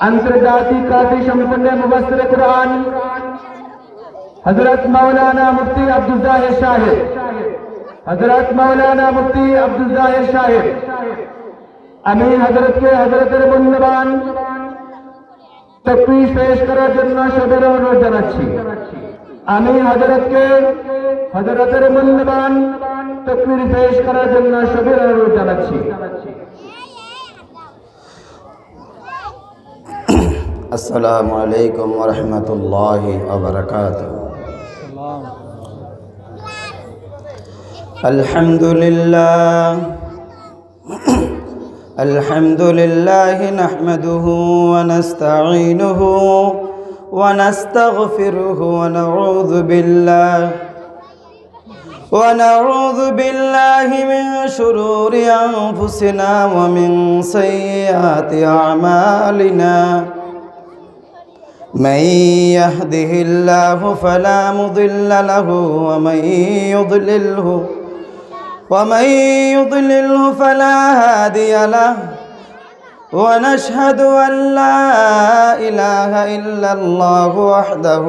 अंतर्जातीय काफी संपन्न मुबस्सिर कुरान हजरत मौलाना मुफ्ती अब्दुल जाहिर साहिब, हजरत मौलाना मुफ्ती अब्दुल जाहिर साहिब, আমি হযরতের মূল্যবান তাকবীর পেশ করার জন্য সদর অনুরোধ জানাচ্ছি। আমি হযরতের মূল্যবান তাকবীর পেশ করার জন্য সদর অনুরোধ জানাচ্ছি। अस्सलामु अलैकुम व रहमतुल्लाहि व बरकातुहू। अल्हम्दुलिल्लाह नहमदुहु व नस्तईनुहु व नस्तगफिरुहु व नऊज़ु बिल्लाहि मिन शुरूरि अनफुसिना व मिन सय्यिआति अअमालिना। من يهده الله فلا مضل له ومن يضلله فلا هادي له، ونشهد أن لا إله إلا الله وحده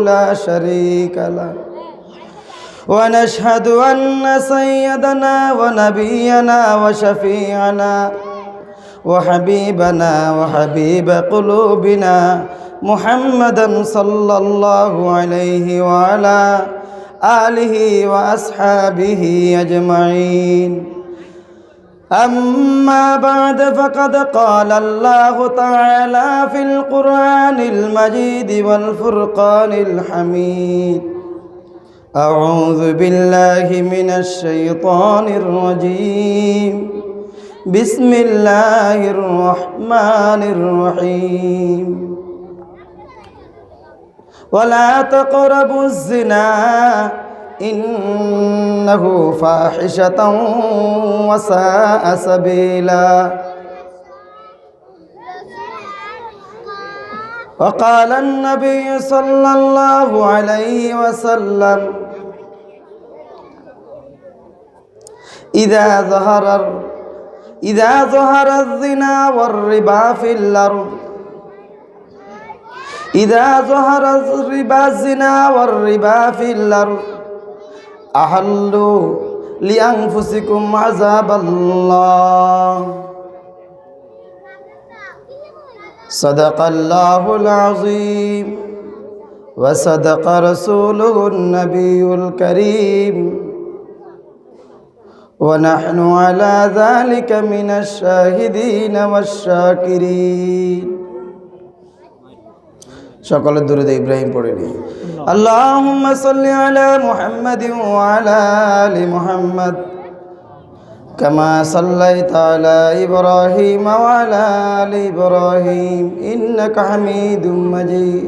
لا شريك له، ونشهد أن سيدنا ونبينا وشفيعنا وحبيبنا وحبيب قلوبنا محمدا صلى الله عليه وعلى آله وأصحابه أجمعين. أما بعد، فقد قال الله تعالى في القرآن المجيد والفرقان الحميد: أعوذ بالله من الشيطان الرجيم، بسم الله الرحمن الرحيم. ولا تقربوا الزنا إنه فاحشة وساء سبيلا. وقال النبي صلى الله عليه وسلم: إذا ظهر الزنا والربا في الأرض، إذا ظهر الزنا والربا في الأرض أحلوا لأنفسكم عذاب الله. صدق الله العظيم وصدق رسوله النبي الكريم، ونحن على ذلك من الشاهدين والشاكرين. সকলে দুরূদ ইব্রাহিম পড়ে নি। আল্লাহুম্মা সাল্লি আলা মুহাম্মাদিন ওয়া আলা আলি মুহাম্মাদ কামা সাল্লাইতা আলা ইব্রাহিম ওয়া আলা আলি ইব্রাহিম ইন্নাকা হামিদুম মাজিদ।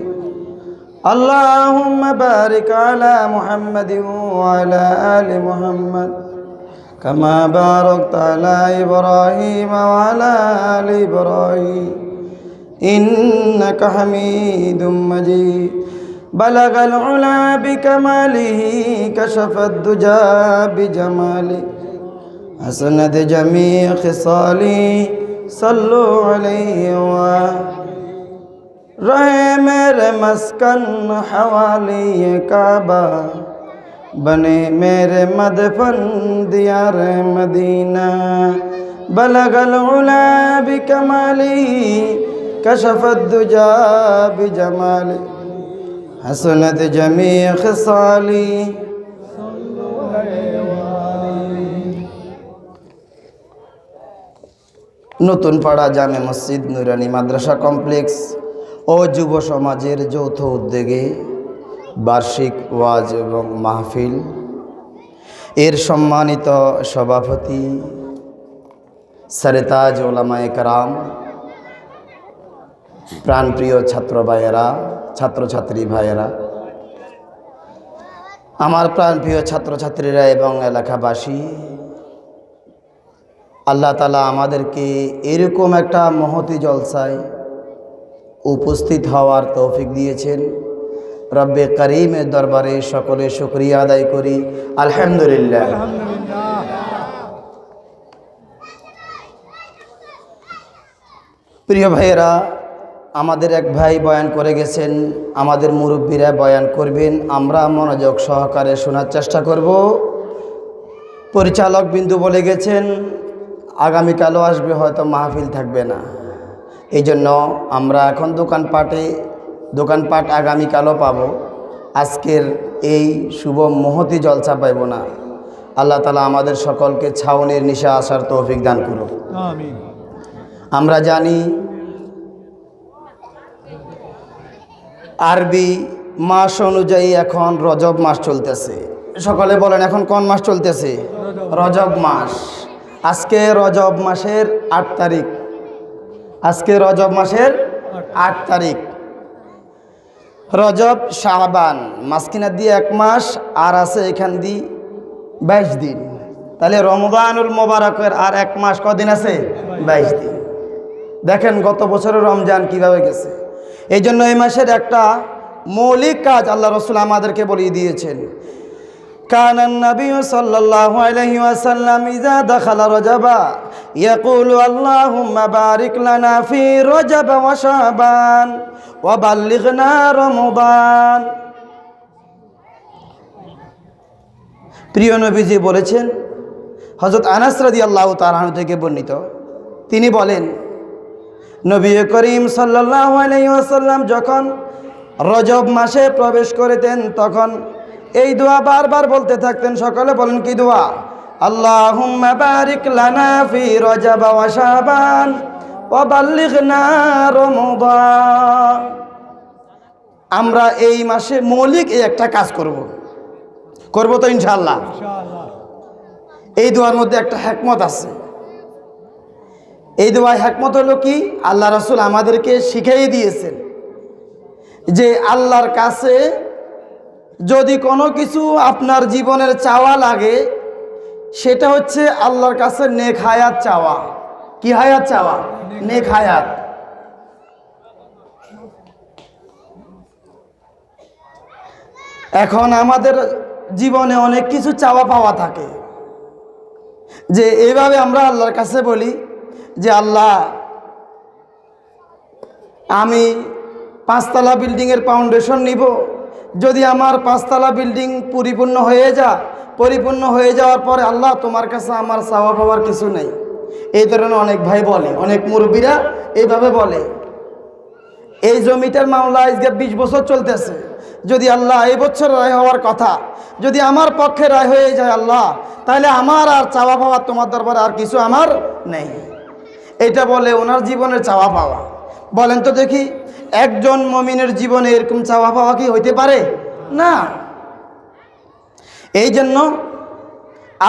আল্লাহুম্মা বারিক আলা মুহাম্মাদিন ওয়া আলা আলি মুহাম্মাদ কামা বারাকতা আলা ইব্রাহিম ওয়া আলা আলি ইব্রাহিম إنك حميد مجيد. بلغ العلا بكماله، كشف الدجى بجماله، حسنت جميع خصاله، صلوا عليه رہے میرے مسکن حوالی کعبہ، بنے میرے مدفن دیار مدینہ. بلغ العلا بكماله، كشف الدجى بجماله، حسنت جميع خصاله. নতুন পাড়া জামে মসজিদ নুরানি মাদ্রাসা কমপ্লেক্স ও যুব সমাজের যৌথ উদ্যোগে বার্ষিক ওয়াজ এবং মাহফিল এর সম্মানিত সভাপতি সরতাজ উলামায়ে কেরাম, প্রাণপ্রিয় ছাত্র ভাইয়েরা, ছাত্রছাত্রী ভাইয়েরা, আমার প্রাণপ্রিয় ছাত্রছাত্রীরা এবং এলাকাবাসী, আল্লাহ তাআলা আমাদেরকে এরকম একটা মহতী জলসায় উপস্থিত হওয়ার তৌফিক দিয়েছেন। রব্বে করিমের দরবারে সকলে শুকরিয়া আদায় করি, আলহামদুলিল্লাহ। প্রিয় ভাইয়েরা, আমাদের এক ভাই বয়ান করে গেছেন, আমাদের মুরব্বীরা বয়ান করবেন, আমরা মনোযোগ সহকারে শোনার চেষ্টা করব। পরিচালক বিন্দু বলে গেছেন আগামীকালও আসবে, হয়তো মাহফিল থাকবে না। এই জন্য আমরা এখন দোকানপাট আগামীকালও পাবো, আজকের এই শুভ মহতি জলসা পাইব না। আল্লাহ তাআলা আমাদের সকলকে ছাউনের নিশা আসার তৌফিক দান করুন, আমিন। আমরা জানি আরবি মাস অনুযায়ী এখন রজব মাস চলতেছে। সকলে বলেন এখন কোন মাস চলতেছে? রজব মাস। আজকে রজব মাসের 8 তারিখ। আজকে রজব মাসের 8 তারিখ। রজব শাবান মাঝখানে দিয়ে 1 মাস, আর আছে এখান দিয়ে 22 দিন। তাহলে রমজানুল মোবারকের আর 1 মাস কদিন আছে? 22 দিন। দেখেন গত বছরের রমজান কিভাবে গেছে। এই জন্য এই মাসের একটা মৌলিক কাজ আল্লাহ রসুল আমাদেরকে বলিয়ে দিয়েছেন। কানান নবী সাল্লাল্লাহু আলাইহি ওয়াসাল্লাম ইযা দাখালা রজবা ইয়াকুলু আল্লাহুম্মা বারিক লানা ফি রজব ওয়া শাবান ওয়া বাল্লিগনা রমাদান। প্রিয় নবীজি বলেছেন, হযরত আনাস রাদিয়াল্লাহু তাআলা আনহু থেকে বর্ণিত, তিনি বলেন নবী করিম সাল্লাল্লাহু আলাইহি ওয়াসাল্লাম যখন রজব মাসে প্রবেশ করতেন তখন এই দোয়া বারবার বলতে থাকতেন। সকলে বলেন কি দোয়া? আল্লাহুম্মা বারিক লানা ফি রজব ওয়া শাবান ওয়া বাল্লিগনা রমাদান। আমরা এই মাসে মৌলিক এই একটা কাজ করব তো ইনশাআল্লাহ। এই দোয়ার মধ্যে একটা হিকমত আছে। এই দোয়ার হিকমত হলো কি? আল্লাহ রাসূল আমাদেরকে শিখিয়ে দিয়েছেন যে আল্লাহর কাছে যদি কোনো কিছু আপনার জীবনের চাওয়া লাগে, সেটা হচ্ছে আল্লাহর কাছে নেক হায়াত চাওয়া। কি হায়াত চাওয়া? নেক হায়াত। এখন আমাদের জীবনে অনেক কিছু চাওয়া পাওয়া থাকে, যে এইভাবে আমরা আল্লাহর কাছে বলি যে আল্লাহ, আমি 5 তলা বিল্ডিংয়ের ফাউন্ডেশন নিব, যদি আমার 5 তলা বিল্ডিং পরিপূর্ণ হয়ে যাওয়ার পরে আল্লাহ তোমার কাছে আমার চাওয়া পাওয়ার কিছু নেই। এই ধরনের অনেক ভাই বলে, অনেক মুরব্বীরা এইভাবে বলে। এই জমিটার মামলা আজকে 20 বছর চলতেছে, যদি আল্লাহ এই বছর রায় হওয়ার কথা, যদি আমার পক্ষে রায় হয়ে যায় আল্লাহ, তাহলে আমার আর চাওয়া পাওয়া তোমার দরবারে আর কিছু আমার নেই। এটা বলে ওনার জীবনের চাওয়া পাওয়া। বলেন তো দেখি, একজন মুমিনের জীবনে এরকম চাওয়া পাওয়া কি হইতে পারে? না। এই জন্য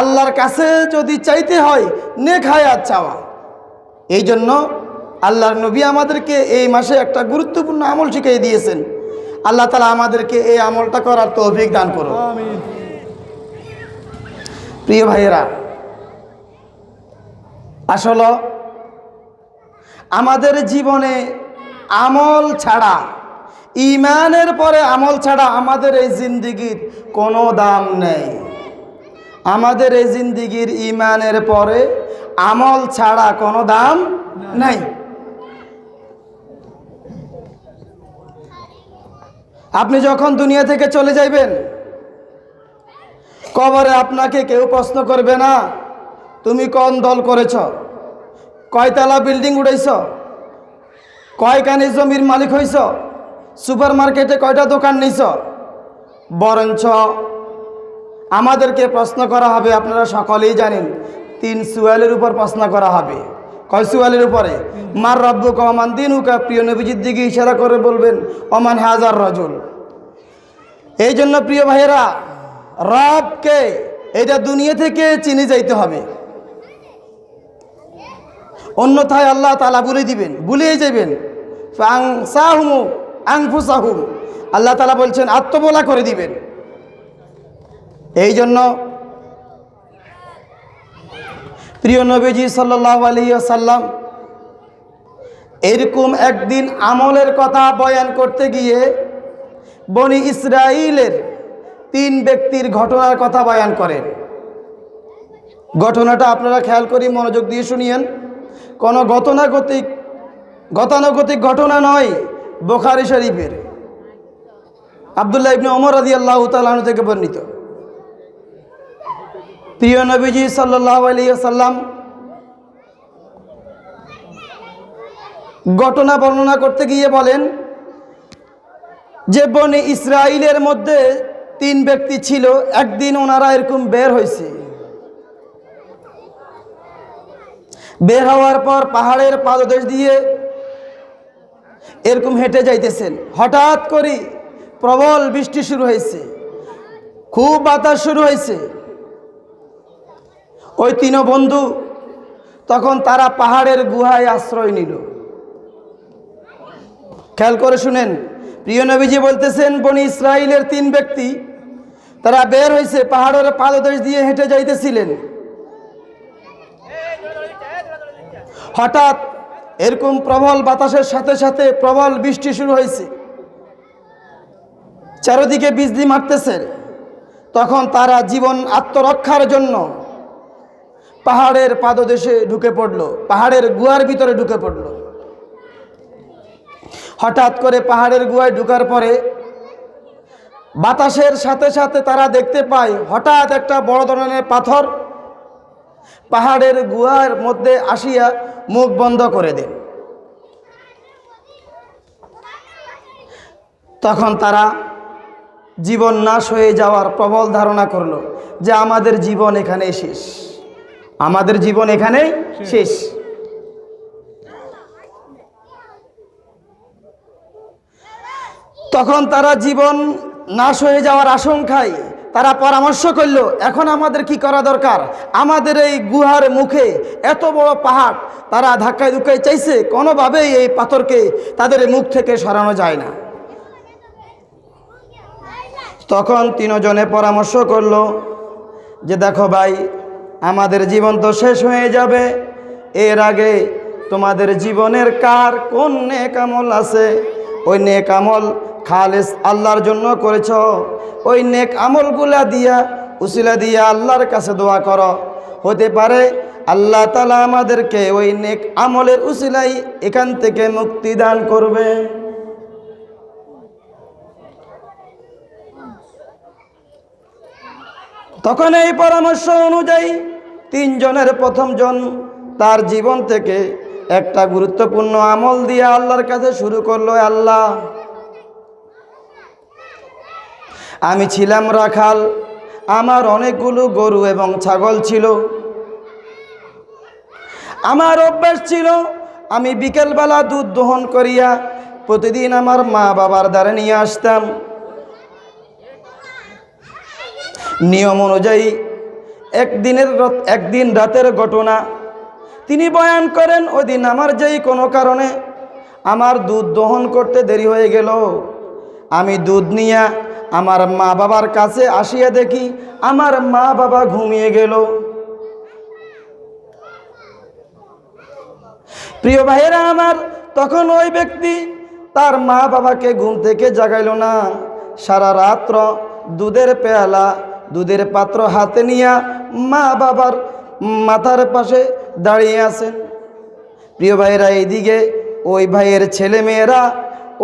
আল্লাহর কাছে যদি চাইতে হয় নেক হায়াত চাওয়া। এই জন্য আল্লাহর নবী আমাদেরকে এই মাসে একটা গুরুত্বপূর্ণ আমল শিখিয়ে দিয়েছেন। আল্লাহ তাআলা আমাদেরকে এই আমলটা করার তৌফিক দান করুন, আমিন। প্রিয় ভাইয়েরা, আসলে আমাদের জীবনে আমল ছাড়া, ঈমানের পরে আমল ছাড়া আমাদের এই জিন্দেগির কোনো দাম নেই। আমাদের এই জিন্দেগির ঈমানের পরে আমল ছাড়া কোনো দাম নাই। আপনি যখন দুনিয়া থেকে চলে যাইবেন, কবরে আপনাকে কেউ প্রশ্ন করবে না তুমি কোন দল করেছ, কয়তলা বিল্ডিং উড়াইছ, কয়খানি জমির মালিক হইছ, সুপার মার্কেটে কয়টা দোকান নিছ। বরঞ্চ আমাদেরকে প্রশ্ন করা হবে, আপনারা সকলেই জানেন, 3 সুয়ালের উপর প্রশ্ন করা হবে। কয় সুয়ালের উপরে? মার রব্বুকা ওয়া মান দীনুকা। প্রিয় নবীজির দিকে ইশারা করে বলবেন ওমান হাজার রাজুল। এই জন্য প্রিয় ভাইয়েরা, রবকে এটা দুনিয়া থেকে চিনে যাইতে হবে, অন্যথায় আল্লাহ তাআলা ভুলিয়ে যাবেন। আনফুসাহুম, আল্লাহ তাআলা বলছেন আত্মবলা করে দিবেন। এই জন্য প্রিয় নবীজি সাল্লাল্লাহু আলাইহি ওয়াসাল্লাম এরকম একদিন আমলের কথা বয়ান করতে গিয়ে বনি ইসরাইলের 3 ব্যক্তির ঘটনার কথা বয়ান করেন। ঘটনাটা আপনারা খেয়াল করে মনোযোগ দিয়ে শুনিয়েন। কোনো গতানুগতিক গতানুগতিক ঘটনা নয়, বুখারী শরীফের আব্দুল্লাহ ইবনে ওমর রাদিয়াল্লাহু তাআলা আনহু থেকে বর্ণিত। প্রিয় নবীজি সাল্লাল্লাহু আলাইহি ওয়াসাল্লাম ঘটনা বর্ণনা করতে গিয়ে বলেন যে বনি ইসরাইলের মধ্যে 3 ব্যক্তি ছিল। একদিন ওনারা এরকম বের হয়েছে, বের হওয়ার পর পাহাড়ের পাদদেশ দিয়ে এরকম হেঁটে যাইতেছেন। হঠাৎ করে প্রবল বৃষ্টি শুরু হয়েছে, খুব বাতাস শুরু হয়েছে। ওই 3 বন্ধু তখন তারা পাহাড়ের গুহায় আশ্রয় নিল। খেয়াল করে শুনেন, প্রিয় নবীজি বলতেছেন বনি ইসরাইলের 3 ব্যক্তি তারা বের হয়েছে, পাহাড়ের পাদদেশ দিয়ে হেঁটে যাইতেছিলেন। হঠাৎ এরকম প্রবল বাতাসের সাথে সাথে প্রবল বৃষ্টি শুরু হয়েছে, চারিদিকে বিজলি মারতেছে। তখন তারা জীবন আত্মরক্ষার জন্য পাহাড়ের পাদদেশে ঢুকে পড়ল, পাহাড়ের গুহার ভিতরে ঢুকে পড়ল। হঠাৎ করে পাহাড়ের গুহায় ঢুকার পরে বাতাসের সাথে সাথে তারা দেখতে পায় হঠাৎ একটা বড় ধরনের পাথর পাহাড়ের গুহার মধ্যে আসিয়া মুখ বন্ধ করে দেন। তখন তারা জীবন নাশ হয়ে যাওয়ার প্রবল ধারণা করলো যে আমাদের জীবন এখানে শেষ, আমাদের জীবন এখানে শেষ। তখন তারা জীবন নাশ হয়ে যাওয়ার আশঙ্কায় তারা পরামর্শ করল, এখন আমাদের কি করা দরকার? আমাদের এই গুহার মুখে এত বড় পাহাড়, তারা ধাক্কায় ধুক্কায় চাইছে, কোনোভাবেই এই পাথরকে তাদের মুখ থেকে সরানো যায় না। তখন 3 জনে পরামর্শ করলো যে দেখো ভাই, আমাদের জীবন তো শেষ হয়ে যাবে, এর আগে তোমাদের জীবনের কার কোন নেক আমল আছে, ওই নেক আমল খালেস আল্লাহর জন্য করেছ, ওই নেক আমলগুলা দিয়া উসিলা দিয়া আল্লাহর কাছে দোয়া করো, হতে পারে আল্লাহ তাআলা আমাদেরকে ওই নেক আমলের উসিলাই এখান থেকে মুক্তি দান করবে। তখন এই পরামর্শ অনুযায়ী 3 জনের প্রথম জন তার জীবন থেকে একটা গুরুত্বপূর্ণ আমল দিয়ে আল্লাহর কাছে শুরু করলো, আল্লাহ আমি ছিলাম রাখাল, আমার অনেকগুলো গরু এবং ছাগল ছিল, আমার অভ্যাস ছিল আমি বিকেলবেলা দুধ দহন করিয়া প্রতিদিন আমার মা বাবার দ্বারে নিয়ে আসতাম। নিয়ম অনুযায়ী একদিন রাতের ঘটনা তিনি বয়ান করেন, ওই দিন আমার যেই কোনো কারণে আমার দুধ দহন করতে দেরি হয়ে গেল, আমি দুধ নিয়ে আমার মা বাবার কাছে আসিয়া দেখি আমার মা বাবা ঘুমিয়ে গেল। প্রিয় ভাইয়েরা আমার, তখন ওই ব্যক্তি তার মা বাবাকে ঘুম থেকে জাগাইল না, সারা রাত্র দুধের পেয়ালা দুধের পাত্র হাতে নিয়ে মা বাবার মাথার পাশে দাঁড়িয়ে আছেন। প্রিয় ভাইয়েরা, এইদিকে ওই ভাইয়ের ছেলে মেয়েরা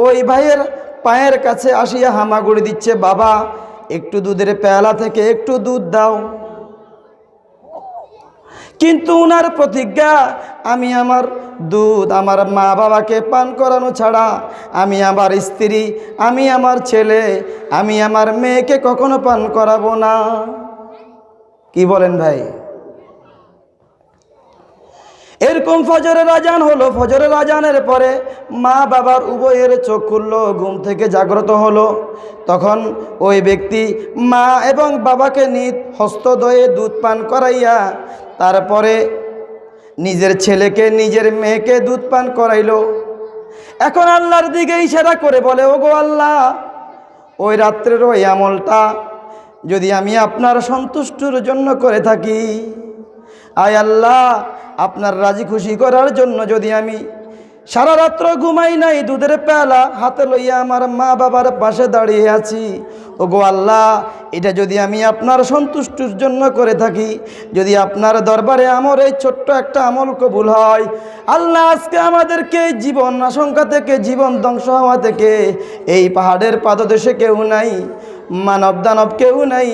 ওই ভাইয়ের পায়ের কাছে আসিয়া হামাগুড়ি দিচ্ছে, বাবা একটু দুধের পেয়ালা থেকে একটু দুধ দাও। কিন্তু উনার প্রতিজ্ঞা, আমি আমার দুধ আমার মা বাবাকে পান করানো ছাড়া আমি আমার স্ত্রী, আমি আমার ছেলে, আমি আমার মেয়েকে কখনো পান করাবো না। কি বলেন ভাই? এরকম ফজরের আজান হলো, ফজরের আজানের পরে মা বাবার উভয়ের চোখ খুলল, ঘুম থেকে জাগ্রত হলো। তখন ওই ব্যক্তি মা এবং বাবাকে নিজ হস্তদ্বয়ে দুধ পান করাইয়া তারপরে নিজের ছেলেকে নিজের মেয়েকে দুধ পান করাইল। এখন আল্লাহর দিকে ইশারা করে বলে, ওগো আল্লাহ, ওই রাত্রের ওই আমলটা যদি আমি আপনার সন্তুষ্টির জন্য করে থাকি, আয় আল্লাহ, আপনার রাজি খুশি করার জন্য যদি আমি সারা রাত্র ঘুমাই নাই, দুধের পেয়ালা হাতে লইয়া আমার মা বাবার পাশে দাঁড়িয়ে আছি, ওগো আল্লাহ, এটা যদি আমি আপনার সন্তুষ্টির জন্য করে থাকি, যদি আপনার দরবারে আমার এই ছোট্ট একটা আমল কবুল হয়, আল্লাহ আজকে আমাদেরকে জীবন আশঙ্কা থেকে, জীবন ধ্বংস হওয়া থেকে, এই পাহাড়ের পাদদেশে কেউ নাই, মানব দানব কেউ নাই,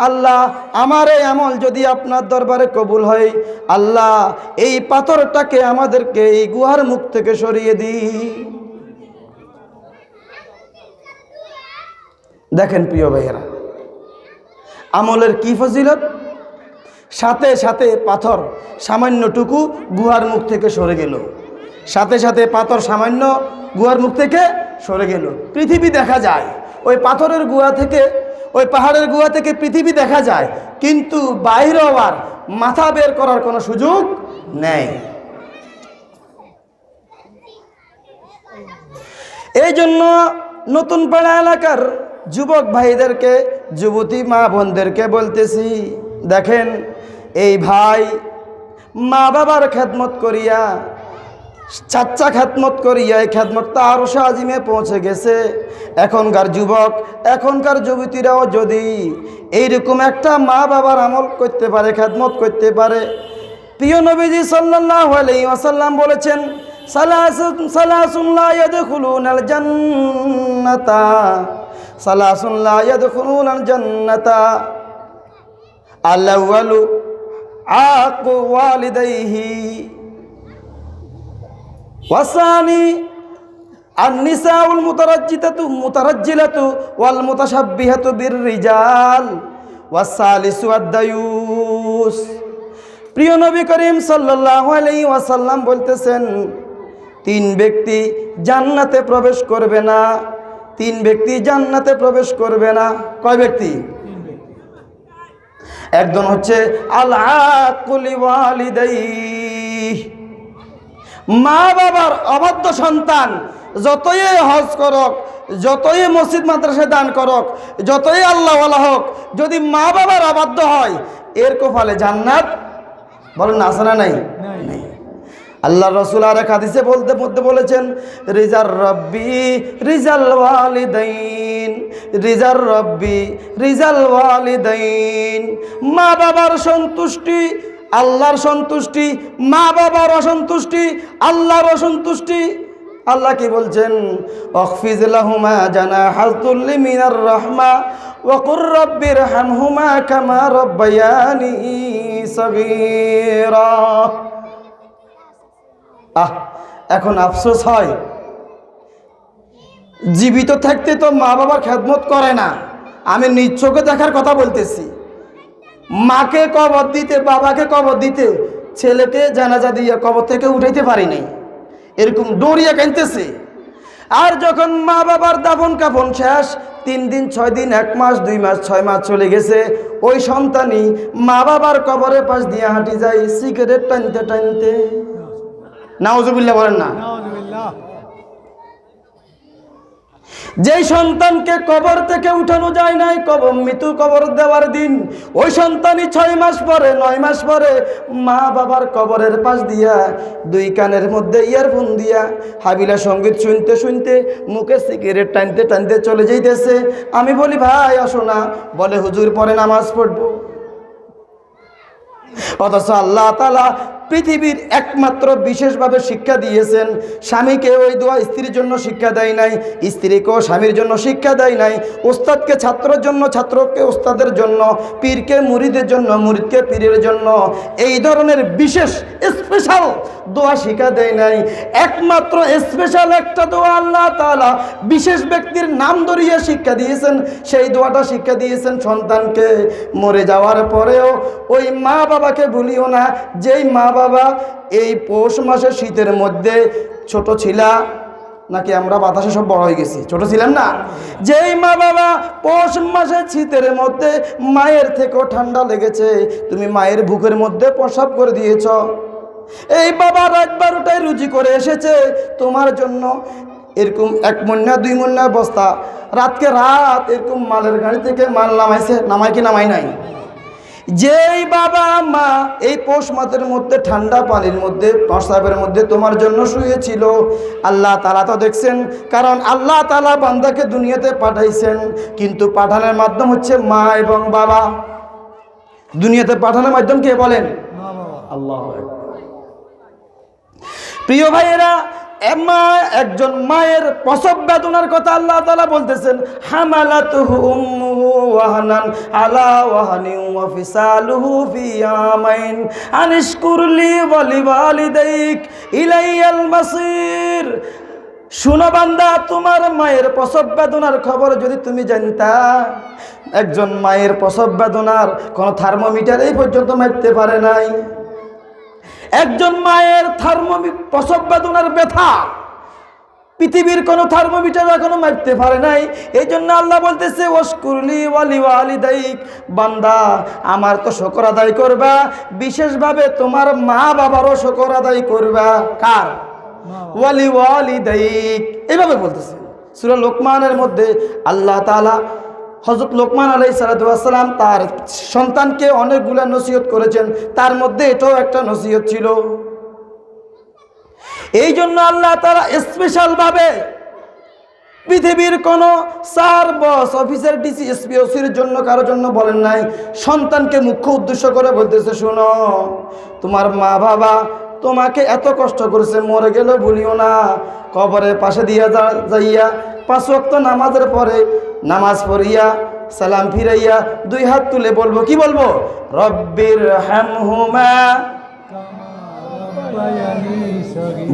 আল্লাহ আমার এই আমল যদি আপনার দরবারে কবুল হয়, আল্লাহ এই পাথরটাকে আমাদেরকে এই গুহার মুখ থেকে সরিয়ে দিই। দেখেন প্রিয় ভাইয়েরা, আমলের কি ফজিলত। সাথে সাথে পাথর সামান্যটুকু গুহার মুখ থেকে সরে গেল, সাথে সাথে পাথর সামান্য গুহার মুখ থেকে সরে গেল। পৃথিবী দেখা যায়, ওই পাথরের গুহা থেকে, ওই পাহাড়ের গুহা থেকে পৃথিবী দেখা যায়, কিন্তু বাইরে হওয়ার, মাথা বের করার কোনো সুযোগ নেই। এই জন্য নতুন পাড়া এলাকার যুবক ভাইদেরকে, যুবতী মা বোনদেরকে বলতেছি, দেখেন এই ভাই মা বাবার খেদমত করিয়া, চাচা খেদমত করিয়া, এই খেদমতটা আরো আজিমে পৌঁছে গেছে। এখনকার যুবক, এখনকার যুবতীরাও যদি এইরকম একটা মা বাবার আমল করতে পারে, খেদমত করতে পারে, প্রিয় নবীজি সাল্লাল্লাহু আলাইহি ওয়াসাল্লাম বলেছেন, সালাসুন লা ইয়াদখুলুনাল জান্নাতা, সালাসুন লা ইয়াদখুলুনাল জান্নাতা, আল-আউয়ালু আকু ওয়ালিদাইহি, ওয়াসানি আন-নিসাউল মুতারাজ্জিলাতু ওয়াল মুতাশাব্বিহাতু বির-রিজাল, ওয়াস-সালিসু আদ-দায়ুস। প্রিয় নবী করিম সাল্লাল্লাহু আলাইহি ওয়াসাল্লাম বলতেছেন, তিন ব্যক্তি জান্নাতে প্রবেশ করবে না, তিন ব্যক্তি জান্নাতে প্রবেশ করবে না। কয় ব্যক্তি? একজন হচ্ছে আল-আকুলি ওয়ালিদাইহি, মা বাবার অবাধ্য সন্তান, যতই হজ করক, যতই মসজিদ মাদ্রাসায় দান করক, যতই আল্লাহওয়ালা হোক, যদি মা বাবার অবাধ্য হয়, এর কপালে জান্নাত বলেন আছে না নাই? নাই। আল্লাহ রাসূল আর এক হাদিসে মধ্যে বলেছেন, রিজার রব্বি রিজাল ওয়ালিদাইন, রিজার রব্বি রিজাল ওয়ালিদাইন। মা বাবার সন্তুষ্টি আল্লাহর সন্তুষ্টি, মা বাবার অসন্তুষ্টি আল্লাহর অসন্তুষ্টি। আল্লাহ কি বলছেন? ওয়াখফিজ লাহুমা জানাহাল যুল্লি মিনার রাহমা ওয়া কুর রাব্বিরহামহুমা কামা রাব্বায়ানি সগীরা। এখন আফসোস হয়, জীবিত থাকতে তো মা বাবার খেদমত করে না। আমি নিজ চোখে দেখার কথা বলতেছি। মাকে কবর দিতে, বাবাকে কবর দিতে, ছেলেকে জানাজা দিয়ে কবর থেকে উঠাইতে পারি নাই, এরকম দৌড়িয়া কাঁদতেছে। আর যখন মা বাবার দাফন কাফন শেষ, 3 দিন 6 দিন 1 মাস 2 মাস 6 মাস চলে গেছে, ওই সন্তানই মা বাবার কবরের পাশ দিয়ে হাঁটি যায় সিগারেট টানতে টানতে। নাউজুবিল্লাহ বলেন না? যেই সন্তানকে কবর থেকে উঠানো যায় নাই, মৃত্যু কবর দেওয়ার দিন, ওই সন্তানই 6 মাস পরে 9 মাস পরে মা বাবার কবরের পাশ দিয়া 2 কানের মধ্যে ইয়ারফোন দিয়া হাবিলা সঙ্গীত শুনতে শুনতে মুখে সিগারেট টানতে টানতে চলে যাইতেছে। আমি বলি, ভাই আসো না। বলে, হুজুর পরে নামাজ পড়বো। অথচ আল্লাহ তাআলা পৃথিবীর একমাত্র বিশেষভাবে শিক্ষা দিয়েছেন, স্বামীকে ওই দোয়া স্ত্রীর জন্য শিক্ষা দেয় নাই, স্ত্রীকেও স্বামীর জন্য শিক্ষা দেয় নাই, ওস্তাদকে ছাত্রের জন্য, ছাত্রকে ওস্তাদের জন্য, পীরকে মুরিদের জন্য, মুরিদকে পীরের জন্য এই ধরনের বিশেষ স্পেশাল দোয়া শিক্ষা দেয় নাই। একমাত্র স্পেশাল একটা দোয়া আল্লাহ তাআলা বিশেষ ব্যক্তির নাম ধরিয়ে শিক্ষা দিয়েছেন। সেই দোয়াটা শিক্ষা দিয়েছেন সন্তানকে। মরে যাওয়ার পরেও ওই মা বাবাকে ভুলিও না, যেই মা বাবা এই পৌষ মাসে শীতের মধ্যে ছোট ছিলা, নাকি আমরা বাতাসে সব বড় হয়ে গেছি, ছোট ছিলাম না? যেই মা বাবা পৌষ মাসে শীতের মধ্যে মায়ের থেকেও ঠান্ডা লেগেছে, তুমি মায়ের বুকের মধ্যে প্রসাব করে দিয়েছ, এই বাবা রাত 12টায় রুজি করে এসেছে তোমার জন্য, এরকম 1 মণ 2 মণ বস্তা, রাতকে রাত এরকম মালের গাড়ি থেকে মাল নামাইছে, নামায় কি নামাই নাই? যেই বাবা মা এই পৌষ মাসের মধ্যে ঠান্ডা পানির মধ্যে প্রস্রাবের মধ্যে তোমার জন্য শুয়েছিল, আল্লাহ তাআলা তো দেখছেন। কারণ আল্লাহ তাআলা বান্দাকে দুনিয়াতে পাঠাইছেন, কিন্তু পাঠানোর মাধ্যম হচ্ছে মা এবং বাবা। দুনিয়াতে পাঠানোর মাধ্যম কে বলেন? আল্লাহ। প্রিয় ভাইয়েরা, একজন মায়ের প্রসব বেদনার কথা আল্লাহ তাআলা বলতেছেন, হামালাতুহু উম্মুহু ওয়াহানান আলা ওয়াহানিন ওয়া ফিসালুহু ফি ইয়ামাইন আনিশকুরলি ওয়া লিওয়ালিদাইক ইলাইয়াল মাসির। শুনো বান্দা, তোমার মায়ের প্রসব বেদনার খবর যদি তুমি জানতা, একজন মায়ের প্রসব বেদনার কোনো থার্মোমিটার এই পর্যন্ত মাপতে পারে নাই। একজন মায়ের প্রসব বেদনার ব্যথা পৃথিবীর কোনো থার্মোমিটার এখনো মাপতে পারে নাই। এই জন্য আল্লাহ বলতেছে, ওয়াশকুরলি ওয়া লিওয়ালিদাইক, বান্দা আমার তো শুকর আদায় করবা, বিশেষভাবে তোমার মা বাবারও শুকর আদায় করবা। কার? ওয়া লিওয়ালিদাইক, এইভাবে বলতেছে সূরা লোকমানের মধ্যে আল্লাহ তাআলা হযরত লোকমান আলাইহিস সালাম তার সন্তানকে অনেকগুলা নসিহত করেছেন, তার মধ্যে এটাও একটা নসিহত ছিল। এই জন্য আল্লাহ তাআলা স্পেশাল ভাবে পৃথিবীর কোন স্যার, বস, অফিসার, ডিসি, এসপি, ওসির জন্য কারোর জন্য বলেন নাই, সন্তানকে মুখ্য উদ্দেশ্য করে বলতেছে, শোনো তোমার মা বাবা তোমাকে এত কষ্ট করেছে, মরে গেলে ভুলিও না, কবরের পাশে দিয়ে যাইয়া 5 ওয়াক্ত নামাজের পরে নামাজ পড়িয়া সালাম ফিরাইয়া 2 হাত তুলে বলবো, কি বলবো? রব্বির হামহুমা,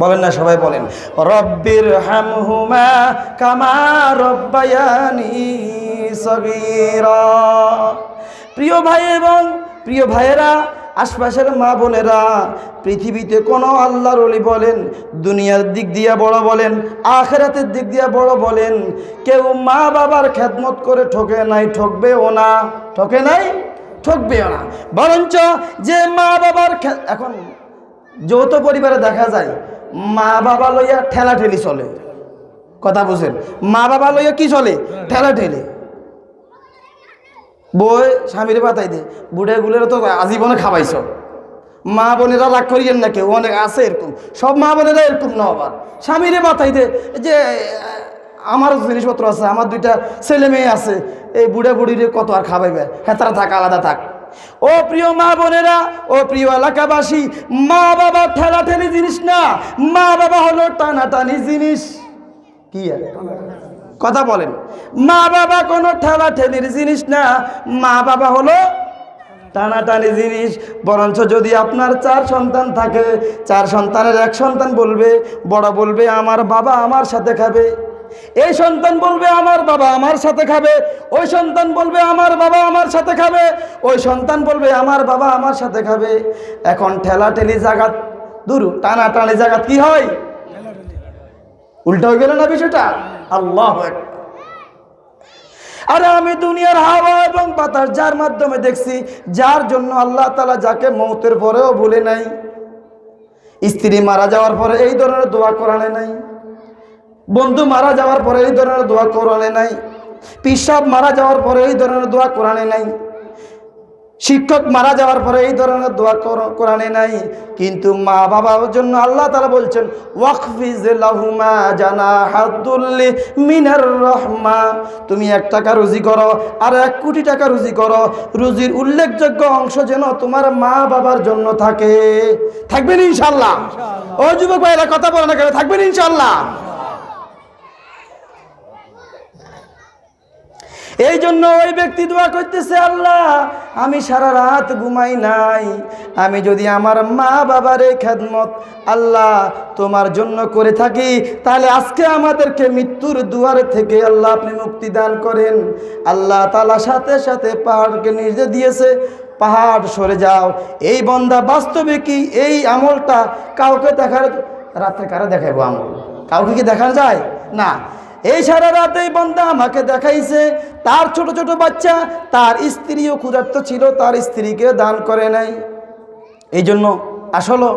বলেন না সবাই, বলেন রব্বির হামহুমা কামা রব্বায়ানি সগীরা। প্রিয় ভাই এবং প্রিয় ভাইয়েরা, আশপাশের মা বোনেরা, পৃথিবীতে কোনো আল্লাহর ওলি বলেন, দুনিয়ার দিক দিয়ে বড় বলেন, আখিরাতের দিক দিয়ে বড় বলেন, কেউ মা বাবার খেদমত করে ঠকে নাই, ঠকবেও না। ঠকে নাই, ঠকবেও না। বরঞ্চ যে মা বাবার এখন যৌথ পরিবারে দেখা যায় মা বাবা লইয়া ঠেলাঠেলি চলে। কথা বুঝেন? মা বাবা লইয়া কি চলে? ঠেলাঠেলি। বই স্বামীরে বাতাই দে, বুড়ে গুলের তো আজীবনে খাওয়াইছ। মা বোনেরা রাগ করিয়েন না, কেউ অনেক আছে এরকম, সব মা বোনেরা এরকম না। আবার স্বামীরে বাতাই দে, যে আমার জিনিসপত্র আছে, আমার 2টা ছেলে মেয়ে আছে, এই বুড়ে বুড়িরে কত আর খাওয়াইবে, হ্যাঁ তারা থাক, আলাদা থাক। ও প্রিয় মা বোনেরা, ও প্রিয় এলাকাবাসী, মা বাবা ঠেলাঠেলি জিনিস না, মা বাবা হলো টানাটানি জিনিস। কি কথা বলেন? মা বাবা কোনো ঠেলাঠেলির জিনিস না, মা বাবা হলো টানাটানি জিনিস। বরঞ্চ যদি আপনার 4 সন্তান থাকে, 4 সন্তানের 1 সন্তান বলবে, বড় বলবে আমার বাবা আমার সাথে খাবে, এই সন্তান বলবে আমার বাবা আমার সাথে খাবে, ওই সন্তান বলবে আমার বাবা আমার সাথে খাবে, ওই সন্তান বলবে আমার বাবা আমার সাথে খাবে। এখন ঠেলাঠেলি জাগাত দুরু, টানাটানি জাগাত কি হয়? উল্টা হয়ে গেল না বিষয়টা? আল্লাহু আকবার। আরে আমি দুনিয়ার হাওয়া এবং বাতাস যার মাধ্যমে দেখছি, যার জন্য আল্লাহ তাআলা যাকে মৌতের পরেও ভুলে নাই, স্ত্রী মারা যাওয়ার পরে এই ধরনের দোয়া কোরআনে নাই, বন্ধু মারা যাওয়ার পরে এই ধরনের দোয়া কোরআনে নাই, পিসাব মারা যাওয়ার পরে এই ধরনের দোয়া কোরআনে নাই, শিক্ষক মারা যাওয়ার পরে এই ধরনের দোয়া কোরআনে নাই। কিন্তু মা বাবার জন্য আল্লাহ তাআলা বলছেন, ওয়াকফিজ লাহুমা জানাহাতুল্লি মিনার রাহমা, তুমি 1 টাকা রুজি করো আর 1 কোটি টাকা রুজি করো, রুজির উল্লেখযোগ্য অংশ যেন তোমার মা বাবার জন্য থাকে। থাকবেন ইনশাআল্লাহ? ও যুবক ভাইরা কথা বলে না কেন? থাকবেন ইনশাআল্লাহ? এই জন্য ওই ব্যক্তি দোয়া করতেছে, আল্লাহ আমি সারা রাত ঘুমাই নাই, আমি যদি আমার মা বাবার এই খেদমত আল্লাহ তোমার জন্য করে থাকি, তাহলে আজকে আমাদেরকে মৃত্যুর দুয়ারে থেকে আল্লাহ আপনি মুক্তি দান করেন। আল্লাহ তাআলা সাথে সাথে পাহাড়কে নির্দেশ দিয়েছে, পাহাড় সরে যাও। এই বান্দা বাস্তবে কি এই আমলটা কাউকে দেখার, রাতে কারা দেখাইবো আমল? কাউকে কি দেখানো যায়? না। এই সারা রাতে বান্দা আমাকে দেখাইছে, তার ছোট ছোট বাচ্চা, তার স্ত্রীও ক্ষুধার্ত ছিল, তার স্ত্রীকে দান করে নাই। এই জন্য আসলে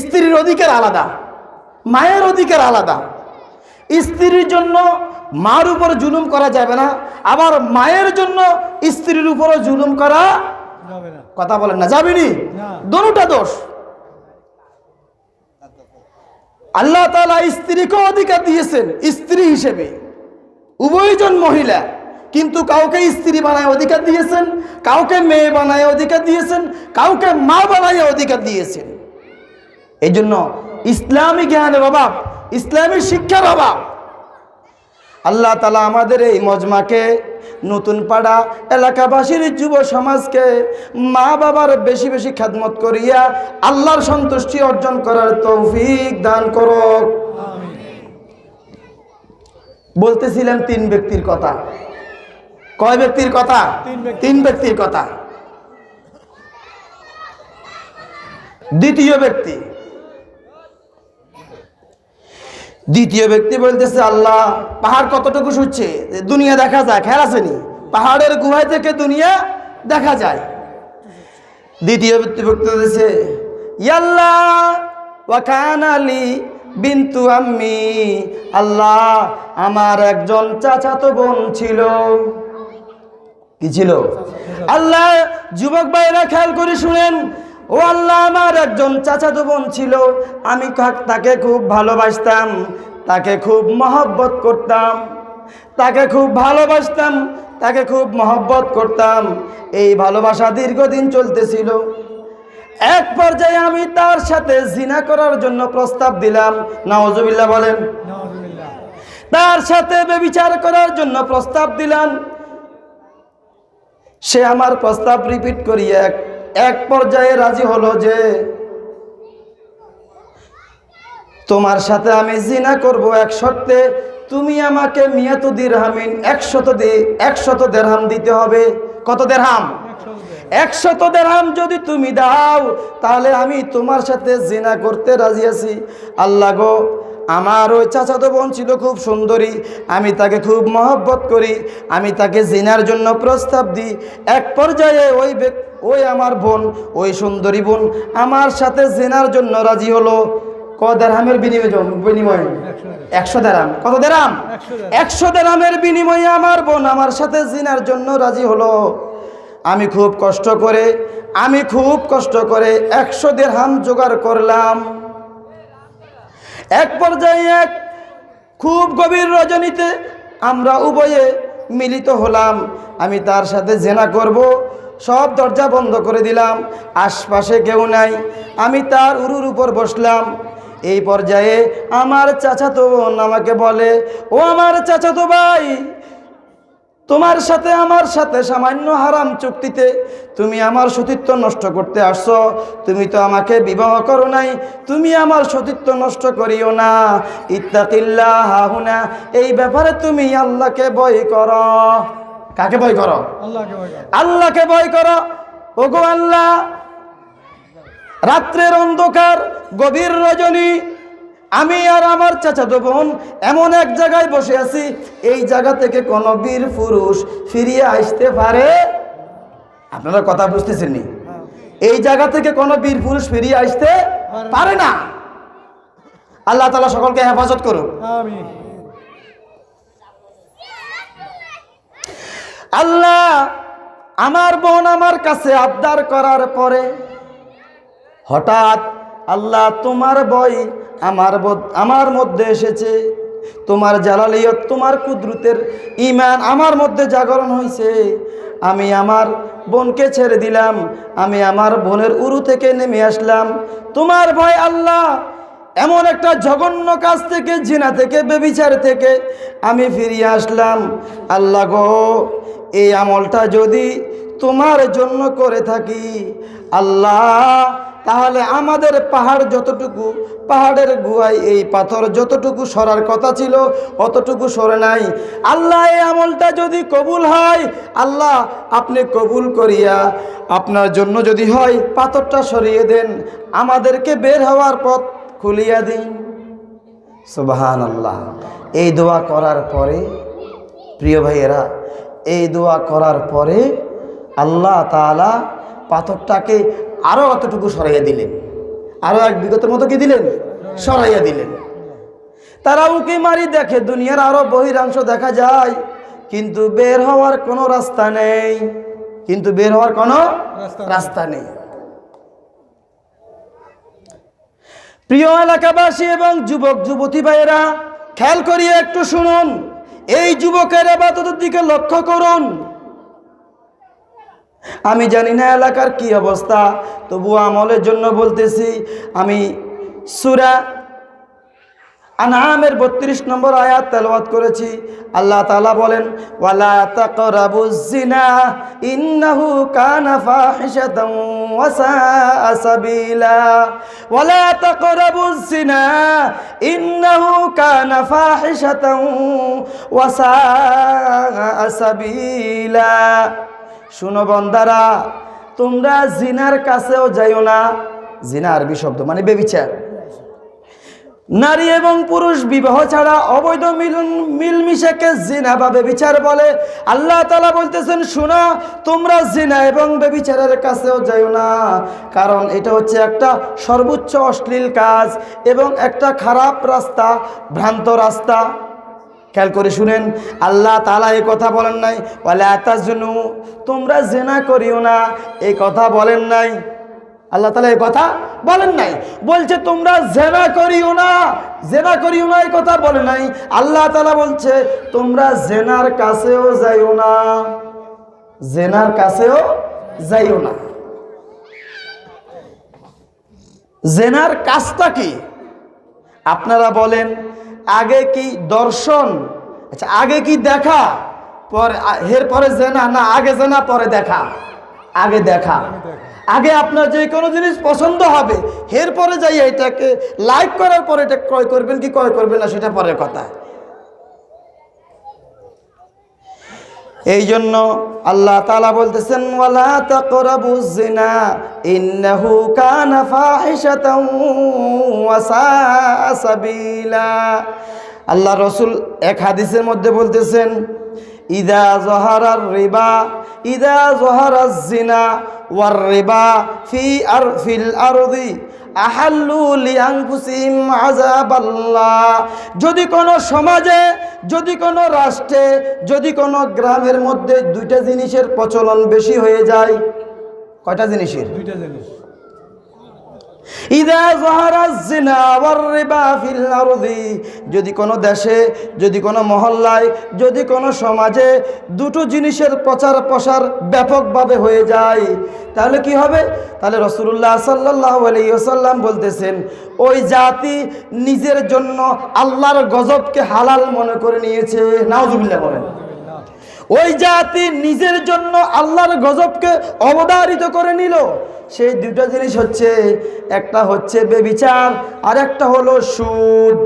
স্ত্রীর অধিকার আলাদা, মায়ের অধিকার আলাদা। স্ত্রীর জন্য মার উপর জুলুম করা যাবে না, আবার মায়ের জন্য স্ত্রীর উপরও জুলুম করা কথা বলেন না, যাবেনি? দুটোটা দোষ। আল্লাহ তাআলা স্ত্রীকে অধিকার দিয়েছেন স্ত্রী হিসেবে, উভয়জন মহিলা, কিন্তু কাউকে স্ত্রী বানায় অধিকার দিয়েছেন, কাউকে মেয়ে বানায় অধিকার দিয়েছেন, কাউকে মা বানায় অধিকার দিয়েছেন। এই জন্য ইসলামী জ্ঞানের অভাব, ইসলামী শিক্ষার অভাব। আল্লাহ তাআলা আমাদের এই মজমাকে, নতুন পাড়া এলাকাবাসীর যুব সমাজকে মা বাবার বেশি বেশি খেদমত করিয়া আল্লাহর সন্তুষ্টি অর্জন করার তৌফিক দান করুক। বলতেছিলাম 3 ব্যক্তির কথা। কয় ব্যক্তির কথা? 3 ব্যক্তির কথা। দ্বিতীয় ব্যক্তি বলতেছে, আল্লাহ পাহাড় কতটুকু শুচ্ছে, দুনিয়া দেখা যায়, খেয়াল আসেনি? পাহাড়ের গুহায় থেকে দুনিয়া দেখা যায়। দ্বিতীয় ব্যক্তি বলতেছে, ইয়াল্লাহ ওয়া কানা লি বিনতু আম্মি, আল্লাহ আমার একজন চাচাতো বোন ছিল। কি ছিল? আল্লাহ যুবক ভাইরা খেয়াল করে শুনেন, ও আল্লাহ আমার একজন চাচাতো বোন ছিল, আমি তাকে খুব ভালোবাসতাম, তাকে খুব মহব্বত করতাম, তাকে খুব ভালোবাসতাম, তাকে খুব মহব্বত করতাম। এই ভালোবাসা দীর্ঘদিন চলতেছিল। এক পর্যায়ে আমি তার সাথে জিনা করার জন্য প্রস্তাব দিলাম। নাউজুবিল্লাহ বলেন। তার সাথে ব্যভিচার করার জন্য প্রস্তাব দিলাম। সে আমার প্রস্তাব রিপিট করিয়ে এক পর্যায়ে রাজি হলো যে তোমার সাথে আমি জিনা করব, এক শর্তে তুমি আমাকে মিয়াতু দিরহামিন 100 দিরহাম দিতে হবে। কত দিরহাম? 100 দিরহাম যদি তুমি দাও তাহলে আমি তোমার সাথে জিনা করতে রাজি আছি। আল্লাহ গো, আমার ওই চাচাতো বোন ছিল খুব সুন্দরী, আমি তাকে খুব মহব্বত করি, আমি তাকে জিনার জন্য প্রস্তাব দিই। এক পর্যায়ে ওই আমার বোন, ওই সুন্দরী বোন আমার সাথে জিনার জন্য রাজি হলো। কত দিরহামের বিনিময়ে? 100 দিরহাম। কত দিরহাম? 100 দিরহামের বিনিময়ে আমার বোন আমার সাথে জিনার জন্য রাজি হলো। আমি খুব কষ্ট করে 100 দিরহাম জোগাড় করলাম। এক পর্যায়ে খুব গভীর রজনীতে আমরা উভয়ে মিলিত হলাম। আমি তার সাথে জিনা করব, সব দরজা বন্ধ করে দিলাম, আশপাশে কেউ নাই, আমি তার উরুর উপর বসলাম। এই পর্যায়ে আমার চাচাতো বোন আমাকে বলে, ও আমার চাচাতো ভাই, তোমার সাথে আমার সাথে সামান্য হারাম চুক্তিতে তুমি আমার সতীত্ব নষ্ট করতে আসছো। তুমি তো আমাকে বিবাহ করো নাই, তুমি আমার সতীত্ব নষ্ট করিও না। ইত্তাকিল্লাহ হাহুনা, এই ব্যাপারে তুমি আল্লাহকে ভয় করো। কাকে ভয় করো? আল্লাহকে ভয় করো। ওগো আল্লাহ, রাত্রের অন্ধকার, গভীর রজনী, আমি আর আমার চাচাতো বোন এমন এক জায়গায় বসে আছি, এই জায়গা থেকে কোনো বীর পুরুষ ফিরিয়ে আসতে পারে? আপনারা কথা বুঝতেছেন নি? এই জায়গা থেকে কোনো বীর পুরুষ ফিরিয়ে আসতে পারে না। আল্লাহ তাআলা সকলকে হেফাজত করুন। আমিন। আল্লাহ, আমার বোন আমার কাছে আবদার করার পরে হঠাৎ আল্লাহ তোমার ভয় আমার মধ্যে এসেছে, তোমার জালালিয়ত, তোমার কুদরতের ঈমান আমার মধ্যে জাগরণ হয়েছে। আমি আমার বোনকে ছেড়ে দিলাম, আমি আমার বোনের উরু থেকে নেমে আসলাম। তোমার ভয় আল্লাহ, এমন একটা জঘন্য কাজ থেকে, জিনা থেকে, ব্যভিচার থেকে আমি ফিরিয়ে আসলাম। আল্লাহ গো, এই আমলটা যদি তোমার জন্য করে থাকি আল্লাহ, তাহলে আমাদের পাহাড় যতটুকু, পাহাড়ের গুহায় এই পাথর যতটুকু সরার কথা ছিল অতটুকু সরে নাই। আল্লাহ, এই আমলটা যদি কবুল হয় আল্লাহ, আপনি কবুল করিয়া আপনার জন্য যদি হয় পাথরটা সরিয়ে দেন, আমাদেরকে বের হওয়ার পথ খুলিয়া দিন। সুবহানাল্লাহ। এই দোয়া করার পরে, প্রিয় ভাইয়েরা, এই দোয়া করার পরে আল্লাহ তাআলা পাথরটাকে আরো অতটুকু সরাইয়া দিলেন, আরো এক বিগতের মতো কি দিলেন? সরাইয়া দিলেন। তারা উকি মারি দেখে দুনিয়ার আরো বহিরাংশ দেখা যায়, কিন্তু বের হওয়ার কোনো রাস্তা নেই। কিন্তু বের হওয়ার কোনো রাস্তা নেই। প্রিয় এলাকাবাসী এবং যুবক যুবতী ভাইয়েরা, খেয়াল করিয়ে একটু শুনুন, এই যুবকের ইবাদতের দিকে লক্ষ্য করুন। আমি জানি না এলাকার কি অবস্থা, তবু আমলের জন্য বলতেছি। আমি সূরা আনআমের 32 নম্বর আয়াত তেলাওয়াত করেছি। আল্লাহ তাআলা বলেন, ওয়ালা তাকরাবুজ জিনা ইন্নাহু কানা ফাহিশাতান ওয়া সাআ সাবিলা। ওয়ালা তাকরাবুজ জিনা ইন্নাহু কানা ফাহিশাতান ওয়া সাআ সাবিলা। শুনো বান্দারা, তোমরা জিনার কাছেও যাইও না। জিনা আরবি শব্দ মানে ব্যভিচার। নারী এবং পুরুষ বিবাহ ছাড়া অবৈধ মিলমিশাকে জিনা বা ব্যভিচার বলে। আল্লাহ তাআলা বলতেছেন, শোনো, তোমরা জিনা এবং ব্যভিচারের কাছেও যাইও না, কারণ এটা হচ্ছে একটা সর্বোচ্চ অশ্লীল কাজ এবং একটা খারাপ রাস্তা, ভ্রান্ত রাস্তা। খেয়াল করে শুনেন, আল্লাহ তাআলা এই কথা বলেন নাই ওয়ালা তাজনু, তোমরা জিনা করিও না, এই কথা বলেন নাই। আল্লাহ তাআলা এই কথা বলেন নাই, বলছে তোমরা জিনা করিও না, জিনা করিও না, এই কথা বলে নাই। আল্লাহ তাআলা বলছে তোমরা জিনার কাছেও যাইও না, জিনার কাছেও যাইও না। জিনার কাজটা কি আপনারা বলেন? আগে কি দর্শন? আচ্ছা, আগে কি দেখা, পরে এরপরে জেনা, না আগে জেনা পরে দেখা? আগে দেখা। আগে আপনার যে কোনো জিনিস পছন্দ হবে, এরপরে যাই এটাকে লাইক করার পরে এটা ক্রয় করবেন কি ক্রয় করবেন না সেটা পরের কথা। এই জন্য আল্লাহ তাআলা বলতেছেন, ওয়ালা তাকরাবুজ জিনা ইন্নাহু কানা ফাহিশাতান ওয়া সাআ সাবিলা। আল্লাহ রাসূল এক হাদিসের মধ্যে বলতেছেন, ইদা যহারার রিবা, ইদা যহারাজ জিনা ওয়ার রিবা ফিল আরদি আহাল্লু লিআনফুসিহিম আযাবাল্লাহ। যদি কোনো সমাজে, যদি কোনো রাষ্ট্রে, যদি কোনো গ্রামের মধ্যে দুইটা জিনিসের প্রচলন বেশি হয়ে যায়, কয়টা জিনিসের? দুইটা জিনিস। ইদা যাহারাজ জিনা ওয়ার রিবা ফিল আরদি, যদি কোনো দেশে, যদি কোনো মহল্লায়, যদি কোনো সমাজে দুটো জিনিসের প্রচার প্রসার ব্যাপকভাবে হয়ে যায়, তাহলে কি হবে? তাহলে রাসূলুল্লাহ সাল্লাল্লাহু আলাইহি ওয়াসাল্লাম বলতেছেন, ওই জাতি নিজের জন্য আল্লাহর গজবকে হালাল মনে করে নিয়েছে। নাউজুবিল্লাহ বলেন। ওই জাতি নিজের জন্য আল্লাহর গজবকে অবধারিত করে নিল। সেই দুটো জিনিস হচ্ছে, একটা হচ্ছে ব্যভিচার আর একটা হলো সুদ।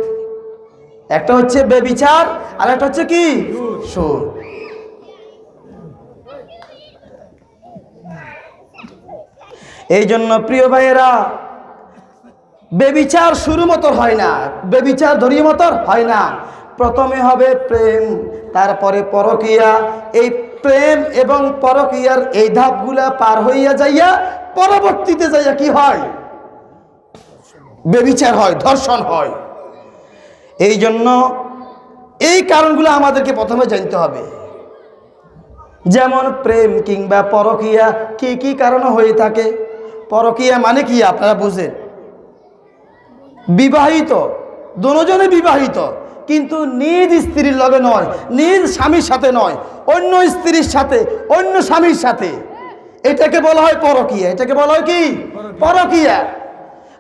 একটা হচ্ছে ব্যভিচার আর একটা হচ্ছে কি? সুদ। এই জন্য প্রিয় ভাইয়েরা, ব্যভিচার শুরু মতো হয় না, ব্যভিচার ধরিয়ে মতো হয় না। প্রথমে হবে প্রেম, তারপরে পরকীয়া। এই প্রেম এবং পরকীয়ার এই ধাপগুলা পার হইয়া যাইয়া পরবর্তীতে যাইয়া কি হয়? ব্যভিচার হয়, ধর্ষণ হয়। এই জন্য এই কারণগুলো আমাদেরকে প্রথমে জানতে হবে। যেমন প্রেম কিংবা পরকীয়া কি কি কারণে হয়ে থাকে। পরকীয়া মানে কি আপনারা বুঝেন? বিবাহিত, দুজনে বিবাহিত, কিন্তু নিজ স্ত্রীর লগে নয়, নিজ স্বামীর সাথে নয়, অন্য স্ত্রীর সাথে, অন্য স্বামীর সাথে, এটাকে বলা হয় পরকীয়া। এটাকে বলা হয় কি? পরকীয়া।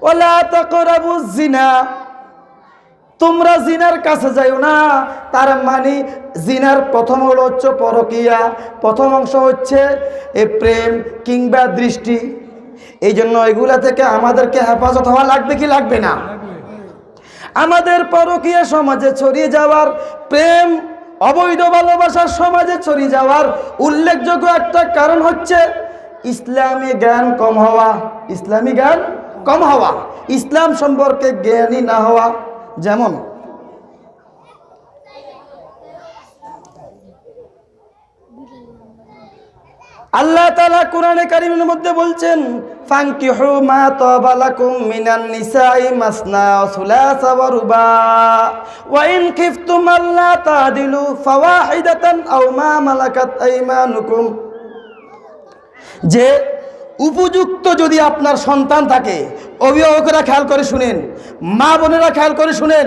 ওয়ালা তাকরাবুজ জিনা, তোমরা জিনার কাছে যাইও না। তার মানে জিনার প্রথম হলো হচ্ছে পরকীয়া, প্রথম অংশ হচ্ছে এই প্রেম কিংবা দৃষ্টি। এই জন্য এগুলা থেকে আমাদেরকে হেফাজত হওয়া লাগবে কি লাগবে না? আমাদের পরকীয়া সমাজে ছড়িয়ে যাওয়ার, প্রেম অবৈধ ভালোবাসার সমাজে ছড়িয়ে যাওয়ার উল্লেখযোগ্য একটা কারণ হচ্ছে ইসলামী জ্ঞান কম হওয়া। ইসলামী জ্ঞান কম হওয়া, ইসলাম সম্পর্কে জ্ঞানী না হওয়া। যেমন আল্লাহ তাআলা কোরআনে কারীমের মধ্যে বলছেন, ফানকিহু মা তাবা লাকুম মিনান নিসাই মাসনা ওয়া সুলাসা ওয়া রুবা ওয়া ইন খিফতুম আল্লা তাদিলু ফাওয়াহিদাতান আও মা মালাকাত আইমানুকুম যে উপযুক্ত যদি আপনার সন্তান থাকে, অভিভাবকরা খেয়াল করে শুনেন, মা বোনেরা খেয়াল করে শুনেন,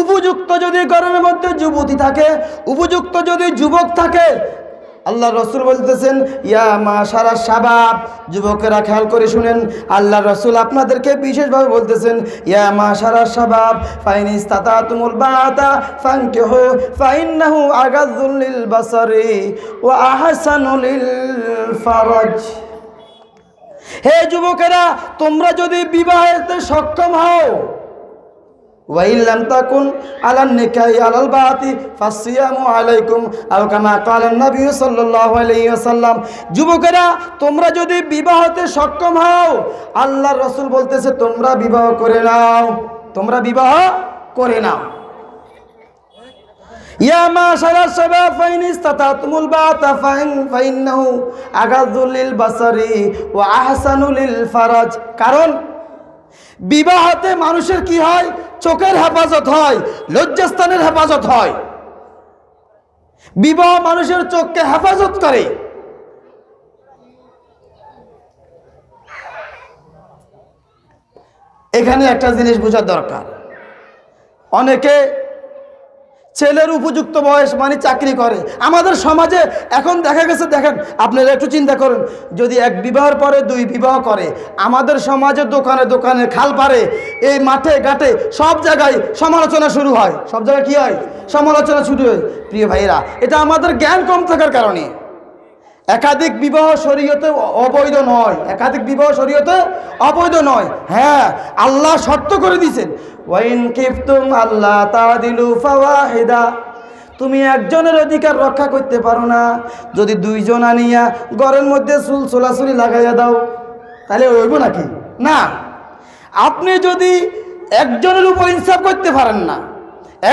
উপযুক্ত যদি ঘরের মধ্যে যুবতী থাকে, উপযুক্ত যদি যুবক থাকে, আল্লাহ রসুল বলতেছেন ইয়া মাশারা শাবাব, যুবকেরা খেয়াল করে শুনেন, আল্লাহ রসুল আপনাদেরকে বিশেষভাবে বলতেছেন ইয়া মাশারা শাবাব ফাইন ইসতাতাতুমুল বাতা ফানকিহু ফাইন্নাহু আগাযুল লিল বাসারি ওয়া আহসানু লিল ফারাজ। হে যুবকেরা, তোমরা যদি বিবাহেতে সক্ষম হও, ওয়াইল্লাম তাকুন আলান নিকাহি আলাল বাতি ফাসিয়ামু আলাইকুম আও কামা ক্বালা নবী সাল্লাল্লাহু আলাইহি ওয়াসাল্লাম। যুবকেরা, তোমরা যদি বিবাহতে সক্ষম হও, আল্লাহর রাসূল বলতেছে তোমরা বিবাহ করে নাও, তোমরা বিবাহ করে নাও। ইয়া মাশারাশ শাবাব ফাইন ইসতাতাতুমুল বাতা ফাইন্নাহু আগাযুল লিল বাসারি ওয়া আহসানু লিল ফারাজ। কারণ বিবাহতে মানুষের কি হয়? চোখের হেফাজত হয়, লজ্জাস্থানের হেফাজত হয়। বিবাহ মানুষের চোখকে হেফাজত করে। এখানে একটা জিনিস বোঝার দরকার, অনেকে ছেলের উপযুক্ত বয়স মানে চাকরি করে। আমাদের সমাজে এখন দেখা গেছে, দেখেন আপনারা একটু চিন্তা করুন, যদি এক বিবাহের পরে দুই বিবাহ করে, আমাদের সমাজে দোকানে দোকানে, খাল পারে, এই মাঠে ঘাটে সব জায়গায় সমালোচনা শুরু হয়। সব জায়গায় কি হয়? সমালোচনা শুরু হয়। প্রিয় ভাইরা, এটা আমাদের জ্ঞান কম থাকার কারণে। একাধিক বিবাহ শরীয়তে অবৈধ নয়, একাধিক বিবাহ শরীয়তে অবৈধ নয়। হ্যাঁ, আল্লাহ শর্ত করে দিয়েছেন ওয়াইন কিফতুম আল্লাহ তাদিলু ফাওয়াহিদা, তুমি একজনের অধিকার রক্ষা করতে পারো না, যদি দুইজন আনিয়া ঘরের মধ্যে চুল ছোলাছুলি লাগাইয়া দাও, তাহলে হইব নাকি? না। আপনি যদি একজনের উপর ইনসাফ করতে পারেন না,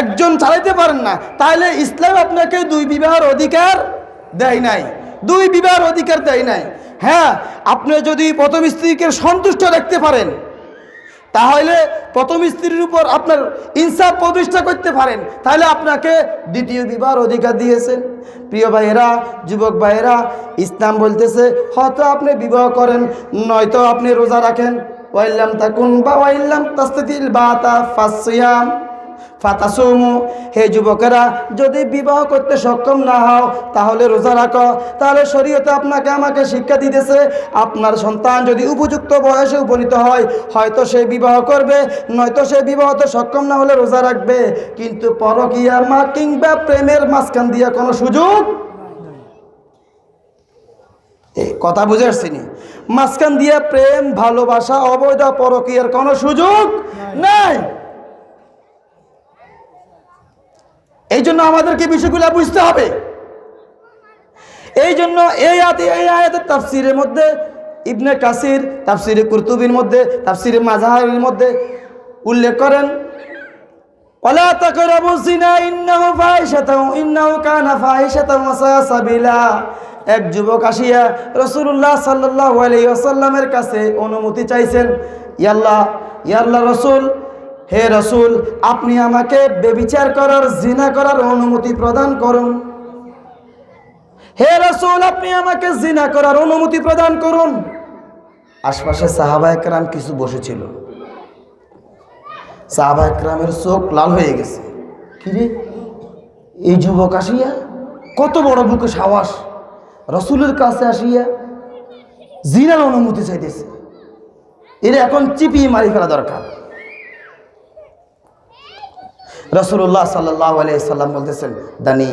একজন চালাইতে পারেন না, তাহলে ইসলাম আপনাকে দুই বিবাহের অধিকার দেয় নাই, দুই বিবাহের অধিকার দেয় নাই। হ্যাঁ, আপনি যদি প্রথম স্ত্রীকে সন্তুষ্ট রাখতে পারেন, তাহলে প্রথম স্ত্রীর উপর আপনার ইনসাফ প্রতিষ্ঠা করতে পারেন, তাহলে আপনাকে দ্বিতীয় বিবাহের অধিকার দিয়েছেন। প্রিয় ভাইয়েরা, যুবক ভাইয়েরা, ইসলাম বলতেছে হয়তো আপনি বিবাহ করেন, নয়তো আপনি রোজা রাখেন। ওয়াইল্লাম তাকুন বা ওয়াইল্লাম তাস্তাতিল বাতা ফাসিয়াম ফাতাসুমু। হে যুবকেরা, যদি বিবাহ করতে সক্ষম না হও তাহলে রোজা রাখো। তাহলে শরীয়তে আপনাকে আমাকে শিক্ষা দিতেছে, আপনার সন্তান যদি উপযুক্ত বয়সে উপনীত হয়, হয়তো সে বিবাহ করবে, নয়তো সে বিবাহতে সক্ষম না হলে রোজা রাখবে। কিন্তু পরকীয়া মা কিংবা প্রেমের মাঝখান দিয়া কোনো সুযোগ, এই কথা বুঝে আসছিনি, মাঝখান দিয়া প্রেম ভালোবাসা অবৈধ পরকীয়ার কোনো সুযোগ নাই। এই জন্য আমাদেরকে বিষয়গুলো বুঝতে হবে। এই জন্য এই আয়াতের তাফসিরের মধ্যে ইবনে কাসির তাফসিরে কুরতুবির মধ্যে, তাফসিরে মাজাহিরের মধ্যে উল্লেখ করেন ওয়ালা তাকরাবুজ জিনা ইন্নাহু ফাহিশাতুন ইন্নাহু কানা ফাহিশাতান ওয়া সাআ সাবিলা। এক যুবক আসিয়া রাসূলুল্লাহ সাল্লাল্লাহু আলাইহি ওয়াসাল্লামের কাছে অনুমতি চাইছেন, ইয়া আল্লাহ রাসূল, হে রাসূল, আপনি আমাকে ব্যভিচার করার, জিনা করার অনুমতি প্রদান করুন। হে রাসূল, আপনি আমাকে জিনা করার অনুমতি প্রদান করুন। আশপাশে সাহাবায়ে কেরাম কিছু বসেছিল। সাহাবায়ে কেরামের চোখ লাল হয়ে গেছে। কি রে, এই যুবক আসিয়া কত বড় বুকে সাহস, রাসূলের কাছে আসিয়া জিনার অনুমতি চাইতেছে। এর এখন চিপিয়ে মারি ফেলা দরকার। রাসূলুল্লাহ সাল্লাল্লাহু আলাইহি সাল্লাম বলতেছেন, দানি,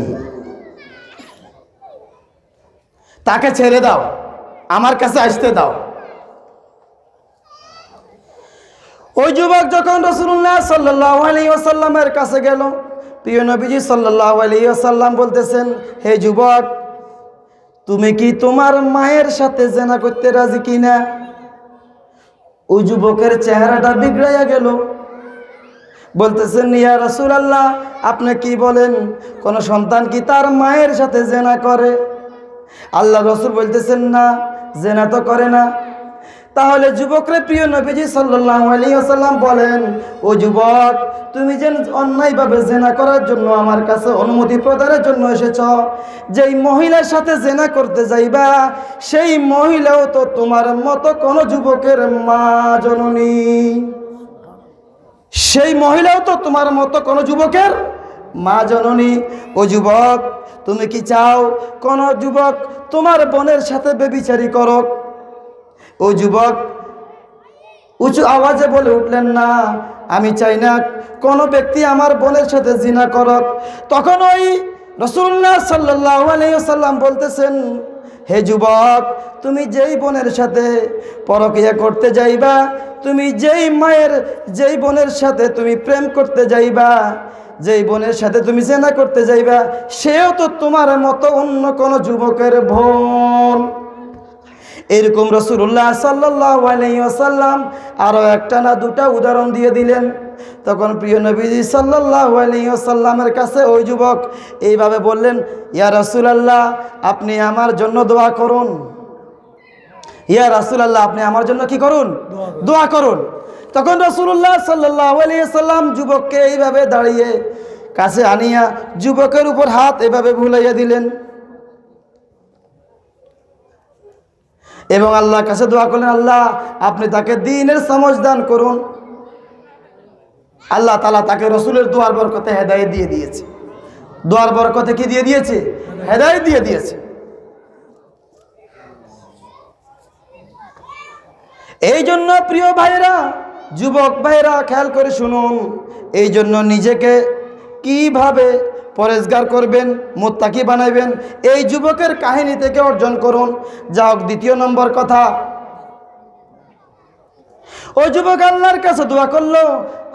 তাকে ছেড়ে দাও, আমার কাছে আসতে দাও। ওই যুবক যখন রাসূলুল্লাহ সাল্লাল্লাহু আলাইহি ওয়াসাল্লামের কাছে গেল, প্রিয় নবীজি সাল্লাল্লাহু আলাইহি ওয়াসাল্লাম বলতেছেন, হে যুবক, তুমি কি তোমার মায়ের সাথে জিনা করতে রাজি কিনা? ওই যুবকের চেহারাটা বিগড়াইয়া গেল। বলতেছেন, ইয়া রাসূলুল্লাহ, আপনি কি বলেন, কোন সন্তান কি তার মায়ের সাথে জিনা করে? আল্লাহ রাসূল বলতেছেন, না, জিনা তো করে না। তাহলে যুবকরে প্রিয় নবীজি সাল্লাল্লাহু আলাইহি ওয়াসাল্লাম বলেন, ও যুবক, তুমি যে অন্যায়ভাবে জেনা করার জন্য আমার কাছে অনুমতি প্রদানের জন্য এসেছ, যেই মহিলার সাথে জেনা করতে যাইবা সেই মহিলাও তো তোমার মতো কোন যুবকের মা জননী, সেই মহিলাও তো তোমার মতো কোন যুবকের মা জননী। ও যুবক, তুমি কি চাও কোন যুবক তোমার বোনের সাথে ব্যভিচারী করুক? ও যুবক উঁচু আওয়াজে বলে উঠলেন, না, আমি চাই না কোনো ব্যক্তি আমার বোনের সাথে জিনা করুক। তখন ওই রাসূলুল্লাহ সাল্লাল্লাহু আলাইহি ওয়াসাল্লাম বলতেছেন, হে যুবক, তুমি যেই বোনের সাথে পরকিয়া করতে যাইবা, তুমি যেই বোনের সাথে তুমি প্রেম করতে যাইবা, যেই বোনের সাথে তুমি জিনা করতে যাইবা, সেও তো তোমার মতো অন্য কোনো যুবকের বোন। এরকম রাসূলুল্লাহ সাল্লাল্লাহু আলাইহি ওয়াসাল্লাম আরও একটা না দুটা উদাহরণ দিয়ে দিলেন। তখন প্রিয় নবীজি সাল্লাল্লাহু আলাইহি ওয়াসাল্লামের কাছে ওই যুবক এইভাবে বললেন, ইয়া রাসূলুল্লাহ, আপনি আমার জন্য দোয়া করুন। ইয়া রাসূলুল্লাহ, আপনি আমার জন্য কি করুন? দোয়া করুন। তখন রাসূলুল্লাহ সাল্লাল্লাহু আলাইহি ওয়াসাল্লাম যুবককে এইভাবে দাঁড়িয়ে কাছে আনিয়া যুবকের উপর হাত এভাবে বুলাইয়া দিলেন এবং আল্লাহর কাছে দোয়া করলেন, আল্লাহ, আপনি তাকে দ্বীনের সমঝ দান করুন। আল্লাহ তাআলা তাকে রাসূলের দোয়ার বরকতে হেদায়েত দিয়ে দিয়েছে। দোয়ার বরকতে কি দিয়ে দিয়েছে? হেদায়েত দিয়ে দিয়েছে। এই জন্য প্রিয় ভাইরা, যুবক ভাইরা, খেয়াল করে শুনুন, এই জন্য নিজেকে কিভাবে পরেজগার করবেন, মুত্তাকি বানাইবেন, এই যুবকের কাহিনী থেকে অর্জন করুন। যাও, দ্বিতীয় নম্বর কথা, ওই যুবক আল্লাহর কাছে দোয়া করলো,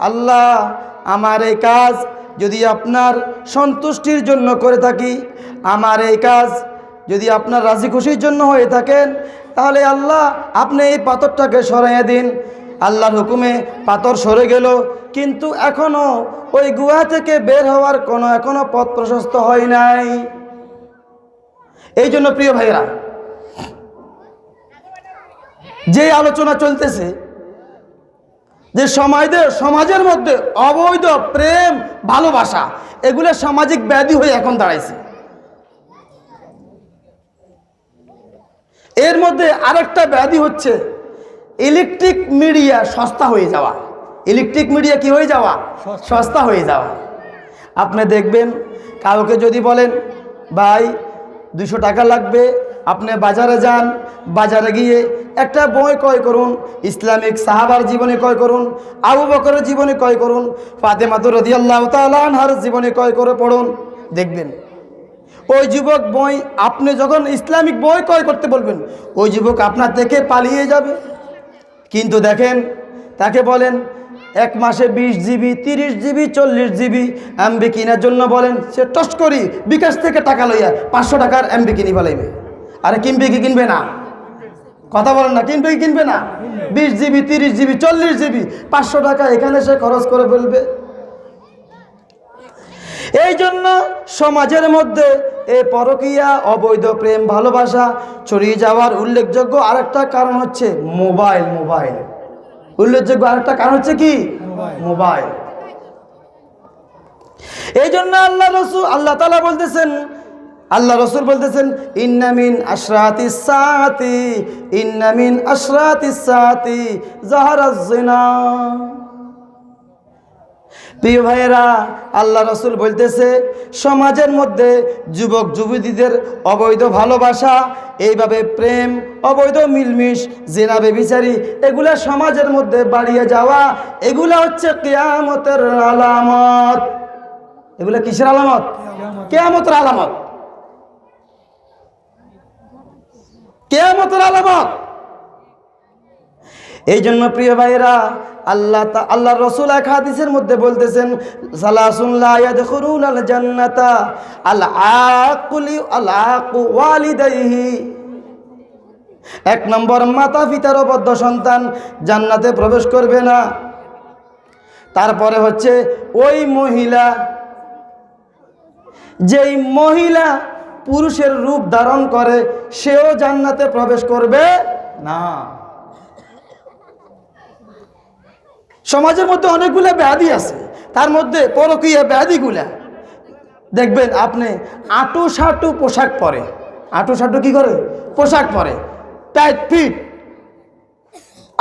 আল্লাহ, আমার এই কাজ যদি আপনার সন্তুষ্টির জন্য করে থাকি, আমার এই কাজ যদি আপনার রাজি খুশির জন্য হয়ে থাকেন, তাহলে আল্লাহ আপনি এই পাথরটাকে সরাইয়া দিন। আল্লাহর হুকুমে পাথর সরে গেল, কিন্তু এখনো ওই গুহা থেকে বের হওয়ার এখনো পথ প্রশস্ত হয় নাই। এই জন্য প্রিয় ভাইরা, যে আলোচনা চলতেছে যে সমাজের মধ্যে অবৈধ প্রেম ভালোবাসা, এগুলো সামাজিক ব্যাধি হয়ে এখন দাঁড়াইছে। এর মধ্যে আরেকটা ব্যাধি হচ্ছে ইলেকট্রিক মিডিয়া সস্তা হয়ে যাওয়া। ইলেকট্রিক মিডিয়া কি হয়ে যাওয়া? সস্তা হয়ে যাওয়া। আপনি দেখবেন, কাউকে যদি বলেন, ভাই 200 টাকা লাগবে, আপনি বাজারে যান, বাজারে গিয়ে একটা বই ক্রয় করুন, ইসলামিক সাহাবার জীবনী ক্রয় করুন, আবু বকরের জীবনী ক্রয় করুন, ফাতেমা রাদিয়াল্লাহু তাআলা আনহার জীবনী ক্রয় করে পড়ুন। দেখবেন ওই যুবক আপনি যখন ইসলামিক বই ক্রয় করতে বলবেন, ওই যুবক আপনার থেকে পালিয়ে যাবে। কিন্তু দেখেন, তাকে বলেন 1 মাসে 20 জিবি, 30 জিবি, 40 জিবি এমবি কেনার জন্য বলেন, সে টস করি বিকাশ থেকে টাকা লইয়া 500 টাকার এমবি কিনি ফেলাইবে। আরে কিনবে কি কিনবে না? কথা বলেন না, কিনবে কি কিনবে না? 20 জিবি, 30 জিবি, 40 জিবি, 500 টাকা এখানে সে খরচ করে ফেলবে। এই জন্য সমাজের মধ্যে এই পরকীয়া, অবৈধ প্রেম ভালোবাসা ছড়িয়ে যাওয়ার উল্লেখযোগ্য আরেকটা কারণ হচ্ছে মোবাইল। উল্লেখযোগ্য আরেকটা কারণ হচ্ছে কি? মোবাইল। এই জন্য আল্লাহ তাআলা বলতেছেন, আল্লাহ রাসূল বলতেছেন, ইন্না মিন আশরাতিস সাআতি যাহারাজ জিনা। প্রিয় ভাইয়েরা, আল্লাহ রাসূল বলতেছে, সমাজের মধ্যে যুবক যুবতীদের অবৈধ ভালোবাসা, এইভাবে প্রেম, অবৈধ মিলমিশ, জিনা, ব্যভিচারী, এগুলা সমাজের মধ্যে বাড়িয়ে যাওয়া, এগুলা হচ্ছে কিয়ামতের আলামত। এগুলা কিসের আলামত? কিয়ামতের আলামত। কিয়ামতের আলামত। এই জন্য প্রিয় ভাইরা, আল্লাহ রাসূল এক হাদিসের মধ্যে বলতেছেন, সালাসুন লা ইয়াদখুলুনাল জান্নাতা আল আকুু ওয়ালিদাইহি। 1 নম্বর, মাতা পিতার অবদ্ধ সন্তান জান্নাতে প্রবেশ করবে না। তারপরে হচ্ছে ওই মহিলা, যেই মহিলা পুরুষের রূপ ধারণ করে, সেও জান্নাতে প্রবেশ করবে না। সমাজের মধ্যে অনেকগুলো ব্যাধি আছে, তার মধ্যে পরকীয়া ব্যাধিগুলা দেখবেন আপনি আঁটু সাটু পোশাক পরে, আঁটু সাটু কি করে পোশাক পরে, টাইট ফিট,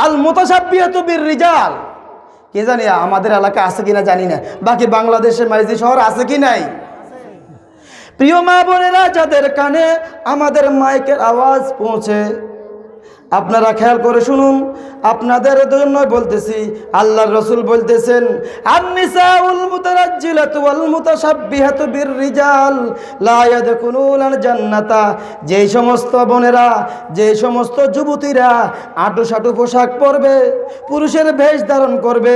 আল মুতাশাব্বিহাতু বির রিজাল। কে জানি আমাদের এলাকা আছে কিনা জানি না, বাকি বাংলাদেশের মাইজি শহর আছে কি নাই? প্রিয় মা বোনেরা, যাদের কানে আমাদের মাইকের আওয়াজ পৌঁছে, আপনারা খেয়াল করে শুনুন, আপনাদের জন্য বলতেছি, আল্লাহর রাসূল বলতেছেন, আন-নিসাউল মুতারাজ্জিলাতু ওয়াল মুতাশাব্বিহাতু বির রিজাল লা ইয়াদখুলুনাল জান্নাতা। যেই সমস্ত বোনেরা, যেই সমস্ত যুবতীরা আঁটু-সাটু পোশাক পরবে, পুরুষের বেশ ধারণ করবে,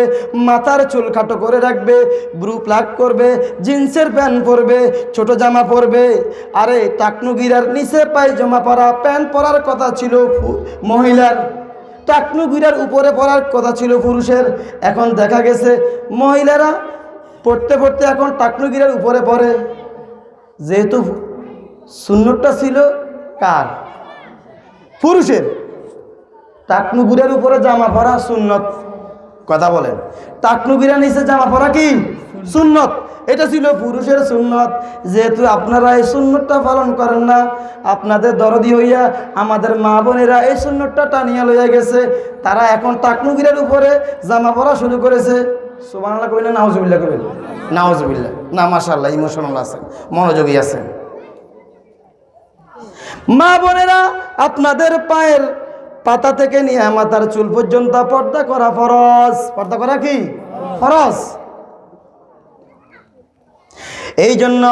মাথার চুল খাটো করে রাখবে, ব্রু প্লাগ করবে, জিন্সের প্যান্ট পরবে, ছোট জামা পরবে, আরে টাকনু গিরার নিচে পায়জামা পরা, প্যান্ট পরার কথা ছিল মহিলার, টাকনু গিরার উপরে পরার কথা ছিল পুরুষের। এখন দেখা গেছে মহিলারা পড়তে পড়তে এখন টাকনু গিরার উপরে পড়ে, যেহেতু সুন্নতটা ছিল কার? পুরুষের। টাকনু গিরার উপরে জামা পরা সুন্নত, কথা বলেন। টাকনু গিরার নিচে জামা পরা কি সুন্নত? এটা ছিল পুরুষের সুন্নত। যেহেতু আপনারা এই সুন্নতটা পালন করেন না, আপনাদের দরদি হইয়া আমাদের মা বোনেরা এই সুন্নতটা টানিয়া লইয়া গেছে, তারা এখন টাকনু গিরার উপরে জামা পরা শুরু করেছে। সুবহানাল্লাহ কইলেন, নাউজুবিল্লাহ কইলেন, নাউজুবিল্লাহ না, মাশাআল্লাহ, ইমোশনাল আছেন, মনোযোগী আছেন। মা বোনেরা, আপনাদের পায়ের পাতা থেকে নিয়ে মাথার চুল পর্যন্ত পর্দা করা ফরজ। পর্দা করা কি ফরজ? এই জন্য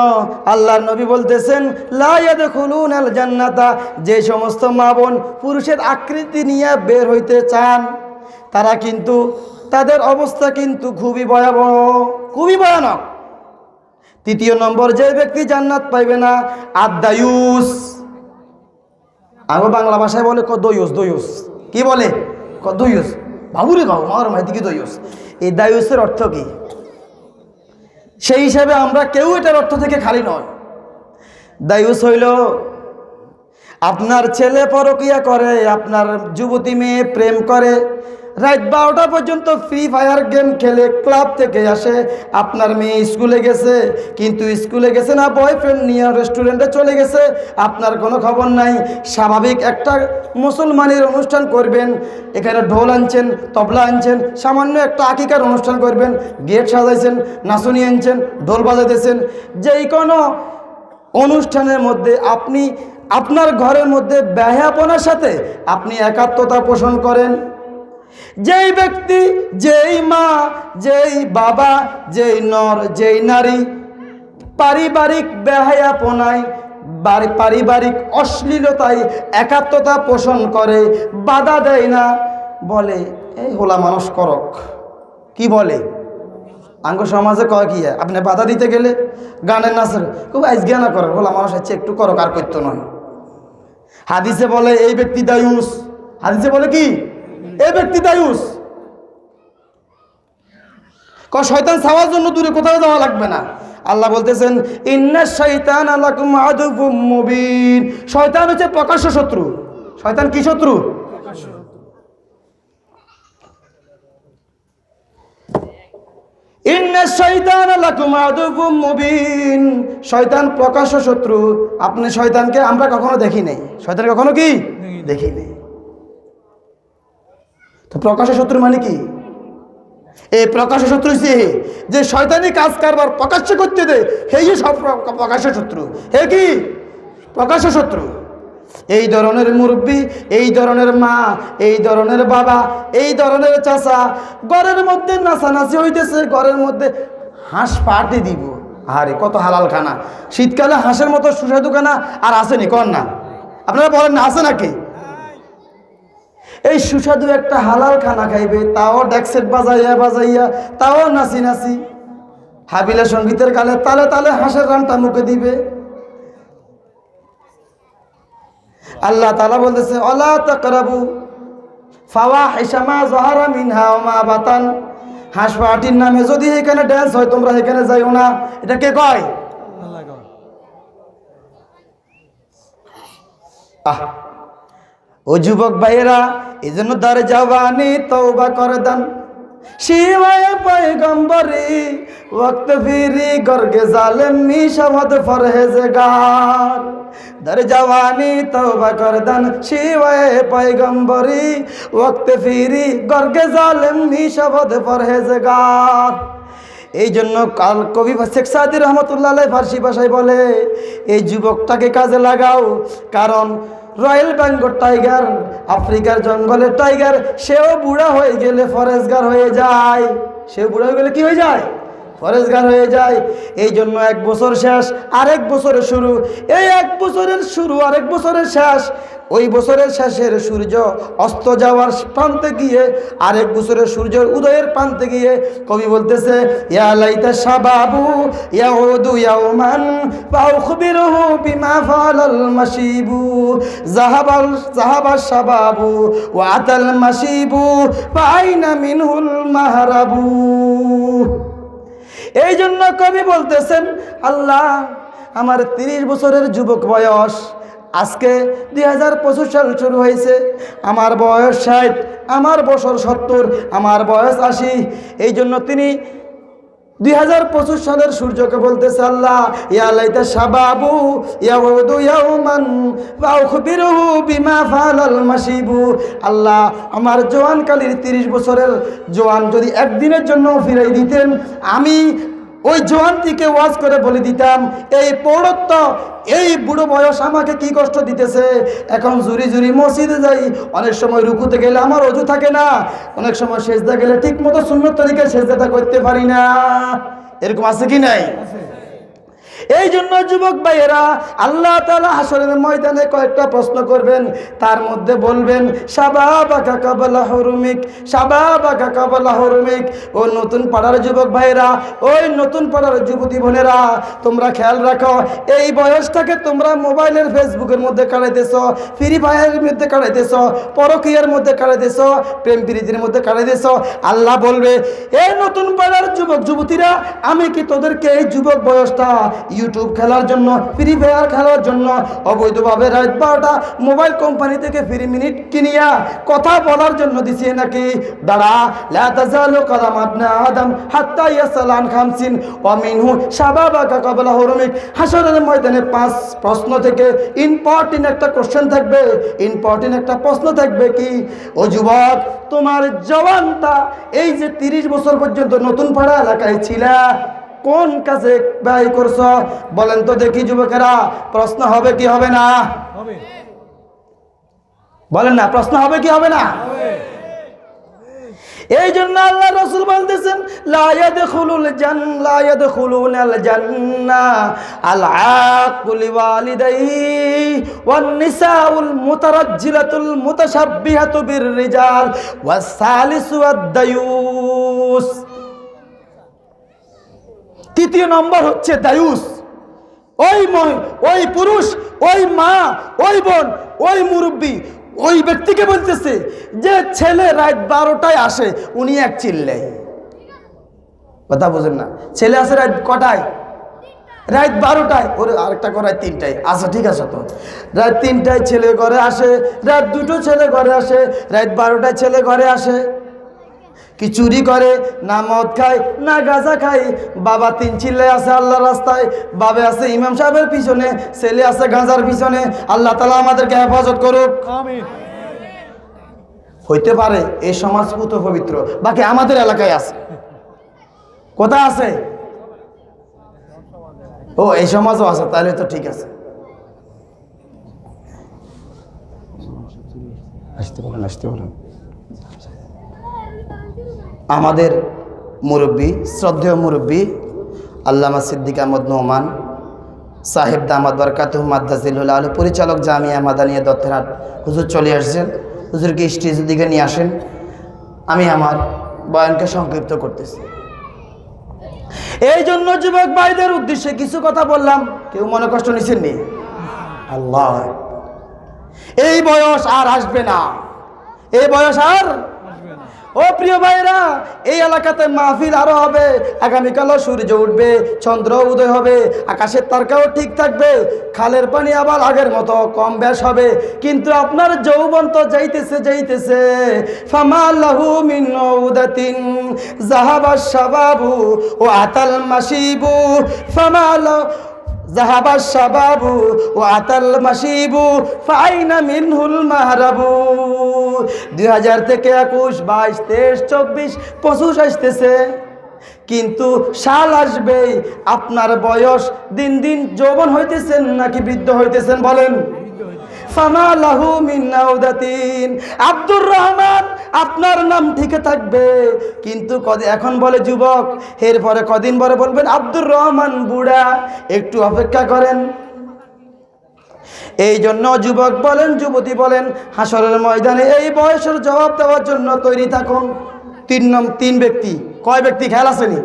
আল্লাহর নবী বলতেছেন, লা ইয়াদখুলুনাল জান্নাতা। যে সমস্ত মা বোন পুরুষের আকৃতি নিয়ে বের হইতে চান, তারা কিন্তু, তাদের অবস্থা কিন্তু খুবই ভয়াবহ, খুবই ভয়ানক। তৃতীয় নম্বর, যে ব্যক্তি জান্নাত পাইবে না, আদ-দায়ুস। আগে বাংলা ভাষায় বলে দয়ুস, দয়ুস কি বলে? দয়ুস। বাবুরে বাবু, মার মাইতি কি দয়ুস? এই দায়ুসের অর্থ কি? সেই হিসাবে আমরা কেউ এটার অর্থ থেকে খালি নয়। দায়ুস হইল, আপনার ছেলে পরকিয়া করে, আপনার যুবতী মেয়ে প্রেম করে, রাত 12টা পর্যন্ত ফ্রি ফায়ার গেম খেলে ক্লাব থেকে আসে, আপনার মেয়ে স্কুলে গেছে, কিন্তু স্কুলে গেছে না, বয়ফ্রেন্ড নিয়ে রেস্টুরেন্টে চলে গেছে, আপনার কোনো খবর নাই। স্বাভাবিক একটা মুসলমানের অনুষ্ঠান করবেন, এখানে ঢোল আনছেন, তবলা আনছেন, সামান্য একটা আকিকার অনুষ্ঠান করবেন, গেট সাজাইছেন, নাচনি আনছেন, ঢোল বাজাইতেছেন, যেই কোনো অনুষ্ঠানের মধ্যে আপনি আপনার ঘরের মধ্যে বেহায়াপনার সাথে আপনি একাত্মতা পোষণ করেন। যেই ব্যক্তি, যেই মা, যেই বাবা, যেই নর, যেই নারী পারিবারিক বেহায়াপনায়, পারিবারিক অশ্লীলতায় একাত্মতা পোষণ করে, বাধা দেয় না, বলে এই হোলা মানুষ করক, কি বলে আঙ্গ সমাজে কয় কি, আপনি বাধা দিতে গেলে গানের নাচের খুব আইজগে না করেন, হোলা মানুষ হচ্ছে একটু করক, আর করতো নয়। হাদিসে বলে এই ব্যক্তি দায়ুস। হাদিসে বলে কি? এই ব্যক্তি দায়ুস। শয়তান ছাওয়ার জন্য দূরে কোথাও যাওয়া লাগবে না। আল্লাহ বলতেছেন, ইন্নাশ শাইতানা লাকুম আদুউম মুবিন। শয়তান হচ্ছে প্রকাশ্য শত্রু। শয়তান কি শত্রু? ইন্নাশ শাইতানা লাকুম আদুউম মুবিন। শয়তান প্রকাশ্য শত্রু। আপনি শয়তানকে আমরা কখনো দেখি নাই। শয়তান কখনো কি দেখি নাই। তো প্রকাশ্য শত্রু মানে কি? এই প্রকাশ্য শত্রু যে শয়তানি কাজ কারবার প্রকাশ্য করতে দেয়, সেই সব প্রকাশ্য শত্রু। হে কি প্রকাশ্য শত্রু? এই ধরনের মুরব্বী, এই ধরনের মা, এই ধরনের বাবা, এই ধরনের চাচা ঘরের মধ্যে নাচানাচি হইতেছে, ঘরের মধ্যে হাঁস পাটি দিব। আরে কত হালাল খানা! শীতকালে হাঁসের মতো সুস্বাদু খানা আর আসেনি, কর না? আপনারা বলেন না, আছে নাকি? এই সুস্বাদু একটা হালাল খানা খাইবে, তাও ডেক্সেট বাজাইয়া বাজাইয়া, তাও নাচি নাচি, হাবিলা সঙ্গীতের গালে তালে তালে হাঁসের রানটা মুখে দিবে। আল্লাহ তাআলা বলতেছে, ওয়ালা তাকরাবু ফাওয়াহিশা মা যাহারা মিনহা ওয়া মা বাতান। হাঁস পার্টির নামে যদি এখানে ড্যান্স হয়, তোমরা এখানে যাইও না। এটা কে কয়? আল্লাহ কয়। ও যুবক ভাইয়েরা, এই জন্য দার জাওয়ানি তওবা করে দেন। शिवाय पैगंबरी वक्त फिरी गर्गे जालिम शबद फरहेजगार दर जवानी तौबा करदन शिवाय पैगंबरी वक्त फिरी गर्गे जालिम शबद फरहेजगार। এই জন্য কাল কবি শেখ সাদি রহমতুল্লাহ আলাইহি ফার্সি ভাষায় বলে এই যুবকটাকে কাজে লাগাও, কারণ রয়্যাল বেঙ্গল টাইগার আফ্রিকার জঙ্গলের টাইগার সেও বুড়া হয়ে গেলে ফরেজগার হয়ে যায়, সেও বুড়া হয়ে গেলে কি হয়ে যায়? ফরেজগার হয়ে যায়। এই জন্য এক বছর শেষ আরেক বছরের শুরু, এই এক বছরের শুরু আরেক বছরের শেষ, ওই বছরের শেষের সূর্য অস্ত যাওয়ার প্রান্তে গিয়ে আরেক বছরের সূর্য উদয়ের প্রান্তে গিয়ে কবি বলতেছে ইয়া লাইতা শাবাবু ইয়াউদু ইয়াওমান ফাউখবিরহু বিমা ফালাল মাশিবু যাহাবাল শাবাবু ওয়া আতাল মাশিবু ফাআইনা মিনহুল মাহরাবু। এই জন্য কবি বলতেছেন আল্লাহ আমার 30 বছরের যুবক বয়স, আজকে 2025 সাল শুরু হয়েছে, আমার বয়স 60, আমার বছর 70, আমার বয়স 80। এই জন্য তিনি 2025 সালের সূর্যকে বলতেছে আল্লাহ ইয়া লাইতা শাবাবু ইয়াউদু ইয়াওমান ফাউখবিরহু বিমা ফালাল মাশিবু। আল্লাহ আমার জওয়ানকালীর 30 বছরের জওয়ান যদি একদিনের জন্য ফিরাই দিতেন, আমি ওই জওয়ানটিকে ওয়াজ করে বলে দিতাম এই পৌরত্ব এই বুড়ো বয়স আমাকে কি কষ্ট দিতেছে। এখন জুরি জুরি মসজিদে যাই, অনেক সময় রুকুতে গেলে আমার অজু থাকে না, অনেক সময় সেজদা গেলে ঠিক মতো সুন্নত তরিকায় সেজদাটা করতে পারি না। এরকম আছে কি নাই? এই জন্য যুবক ভাইয়েরা আল্লাহ তাআলা হাসরের ময়দানে কয়েকটা প্রশ্ন করবেন, তার মধ্যে বলবেন শাবাবাকা কাবলা হুরুমিক, শাবাবাকা কাবলা হুরুমিক। ও নতুন পাড়ার যুবক ভাইয়েরা, ওই নতুন পাড়ার যুবতী বোনেরা, তোমরা খেয়াল রাখো এই বয়সটাকে তোমরা মোবাইলের ফেসবুকের মধ্যে কাটাইতেছো, ফ্রি ফায়ারের মধ্যে কাটাইতেছো, পরকীয়ার মধ্যে কাটাইতেছো, প্রেম প্রীতির মধ্যে কাটাইতেছো। আল্লাহ বলবে এই নতুন পাড়ার যুবক যুবতীরা, আমি কি তোদেরকে এই যুবক বয়সটা ইউটিউব খেলার জন্য, ফ্রি ফায়ার খেলার জন্য অবৈধভাবে রাত 12টা মোবাইল কোম্পানি থেকে ফ্রি মিনিট কিনিয়া কথা বলার জন্য দিছি নাকি? দাঁড়া, লা তাজালু কদম আবনা আদম হাত্তা ইয়াসালান খামসিন ওয়া মিনহু শাবাবাকা কাবলা হুরুমিক। হাসরের ময়দানে 5 প্রশ্ন থেকে ইম্পর্টেন্ট একটা কোশ্চেন থাকবে, ইম্পর্টেন্ট একটা প্রশ্ন থাকবে কি? ও যুবক, তোমার জওয়ানটা এই যে 30 বছর পর্যন্ত নতুন পাড়া এলাকায় ছিলা, কোন কাজে ব্যয় করছ বলেন তো দেখি যুবকেরা? প্রশ্ন হবে কি হবে না? বলেন না, প্রশ্ন হবে কি হবে না? এই জন্য আল্লাহ রাসূল বলতেছেন লা ইয়াদখুলুনাল জান্নাহ আল আকুল ওয়ালিদাইহি ওয়ান নিসাউল মুতারাজ্জিলাতুল মুতাশাব্বিহাতু বির রিজাল ওয়াস সালিসু ওয়াদ দায়ুস। তৃতীয় নম্বর হচ্ছে দায়ুস। ওই পুরুষ, ওই মা, ওই বোন, ওই মুরব্বী, ওই ব্যক্তিকে বলতেছে যে ছেলে রাত 12টায় আসে, উনি এক চিল্লাই। কথা বুঝেন না? ছেলে আসে রাত কটায়? রাত 12টায়। ওরে আরেকটা করে রাত 3টায়। আচ্ছা ঠিক আছে, তো রাত 3টায় ছেলে ঘরে আসে, রাত 2টো ছেলে ঘরে আসে, রাত 12টায় ছেলে ঘরে আসে। কি চুরি করে, না মদ খায়, না গাঁজা খায়। বাবা 3 চিল্লায় আছে আল্লাহর রাস্তায়, বাবা আছে ইমাম সাহেবের পিছনে, ছেলে আছে গাঁজার পিছনে। আল্লাহ তাআলা আমাদেরকে হেফাজত করুক, আমিন। হইতে পারে এই সমাজ পুত পবিত্র, বাকি আমাদের এলাকায় আছে। কোথায় আছে? ও এই সমাজও আছে, তাহলে তো ঠিক আছে। আসতে বলেন, আসতে বলেন। আমাদের মুরব্বী, শ্রদ্ধেয় মুরব্বী আল্লামা সিদ্দিক আহমদ নোমান সাহেব দামাত বারকাতুহু মাদ্দাজিলুল আলী, পরিচালক জামিয়া মাদানিয়া দত্তহাট, হুজুর চলে আসছেন। হুজুরকে স্টেজের দিকে নিয়ে আসেন। আমি আমার বয়ানকে সংক্ষিপ্ত করতেছি। এই জন্য যুবক ভাইদের উদ্দেশ্যে কিছু কথা বললাম, কেউ মনে কষ্ট নিছেন নি? আল্লাহ, এই বয়স আর আসবে না, এই বয়স আর ও প্রিয় ভাইরা, এই এলাকাতে মাহফিল আরো হবে, আগামীকালও সূর্য উঠবে, চন্দ্র উদয় হবে, আকাশের তারকাও ঠিক থাকবে, খালের পানি আবার আগের মতো কম বেশ হবে, কিন্তু আপনার যৌবন তো যাইতেছে ফামাল্লাহু মিন উদাতিন যাহাবাস শাবাবু ওয়া আতাল মাশিবু ফামাল্লাহু যাহাবাস শাবাবু ওয়া আতাল মাশিবু ফাআইনা মিনহুল মাহরাবু। 2000 থেকে 21, 22, 23, 24, 25 আসতেছে, কিন্তু সাল আসবেই। আপনার বয়স দিন দিন যৌবন হইতেছেন নাকি বৃদ্ধ হইতেছেন বলেন? ফামা লাহু মিন নাউদাতিন। আব্দুর রহমান আপনার নাম ঠিক থাকবে, কিন্তু এখন বলে যুবক, এরপরে কদিন পরে বলবেন আব্দুর রহমান বুড়া, একটু অপেক্ষা করেন। এই জন্য যুবক বলেন, যুবতী বলেন, হাসরের ময়দানে এই বয়সের জবাব দেওয়ার জন্য তৈরি থাকুন। তিন ব্যক্তি, কয় ব্যক্তি খেয়াল আসেনি?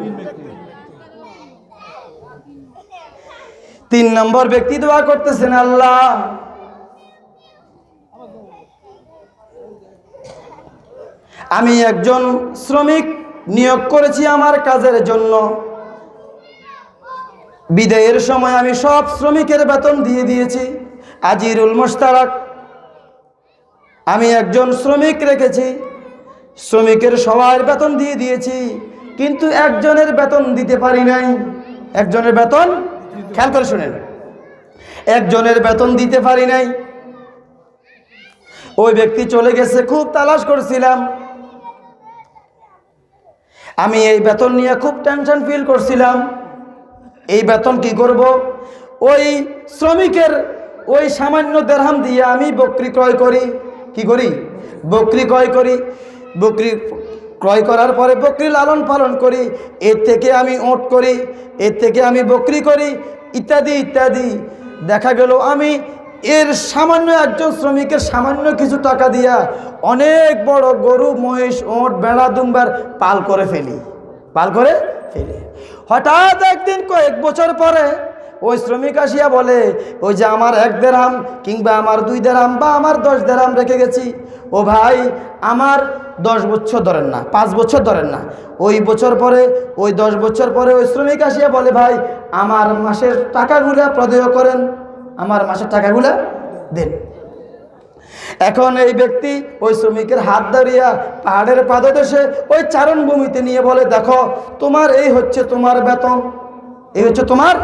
3 নম্বর ব্যক্তি দোয়া করতেছেন, আল্লাহ আমি একজন শ্রমিক নিয়োগ করেছি আমার কাজের জন্য, বিদায়ের সময় আমি সব শ্রমিকের বেতন দিয়ে দিয়েছি, আজিরুল মুশতারাক, আমি একজন শ্রমিক রেখেছি, শ্রমিকের সবার বেতন দিয়ে দিয়েছি, কিন্তু একজনের বেতন দিতে পারি নাই। একজনের বেতন, খেয়াল করে শুনেন, একজনের বেতন দিতে পারি নাই। ওই ব্যক্তি চলে গেছে, খুব তালাশ করছিলাম, আমি এই বেতন নিয়ে খুব টেনশন ফিল করছিলাম, এই বেতন কি করব? ওই শ্রমিকের ওই সামান্য দেরহাম দিয়ে আমি বকরি ক্রয় করি। কি করি? বকরি ক্রয় করি। বকরি ক্রয় করার পরে বকরি লালন পালন করি, এর থেকে আমি ওট করি, এর থেকে আমি বকরি করি, ইত্যাদি ইত্যাদি। দেখা গেল আমি এর সামান্য একজন শ্রমিকের সামান্য কিছু টাকা দিয়া অনেক বড় গরু, মহিষ, ওট, বেড়া, দুম্বার পাল করে ফেলি। হঠাৎ একদিন কয়েক বছর পরে ওই শ্রমিক আসিয়া বলে, ওই যে আমার 1 দেরহাম কিংবা আমার 2 দেরহাম বা আমার 10 দেরহাম রেখে গেছি, ও ভাই আমার 10 বছর ধরেন না, 5 বছর ধরেন না, ওই বছর পরে, ওই 10 বছর পরে ওই শ্রমিক আসিয়া বলে, ভাই আমার মাসের টাকাগুলা প্রদেয় করেন, আমার মাসের টাকাগুলা দেন। এখন এই ব্যক্তি ওই শ্রমিকের হাত ধরিয়া পাহাড়ের পাদদেশে ওই চারণভূমিতে নিয়ে বলে, দেখো তোমার এই হচ্ছে তোমার বেতন, এই হচ্ছে তোমার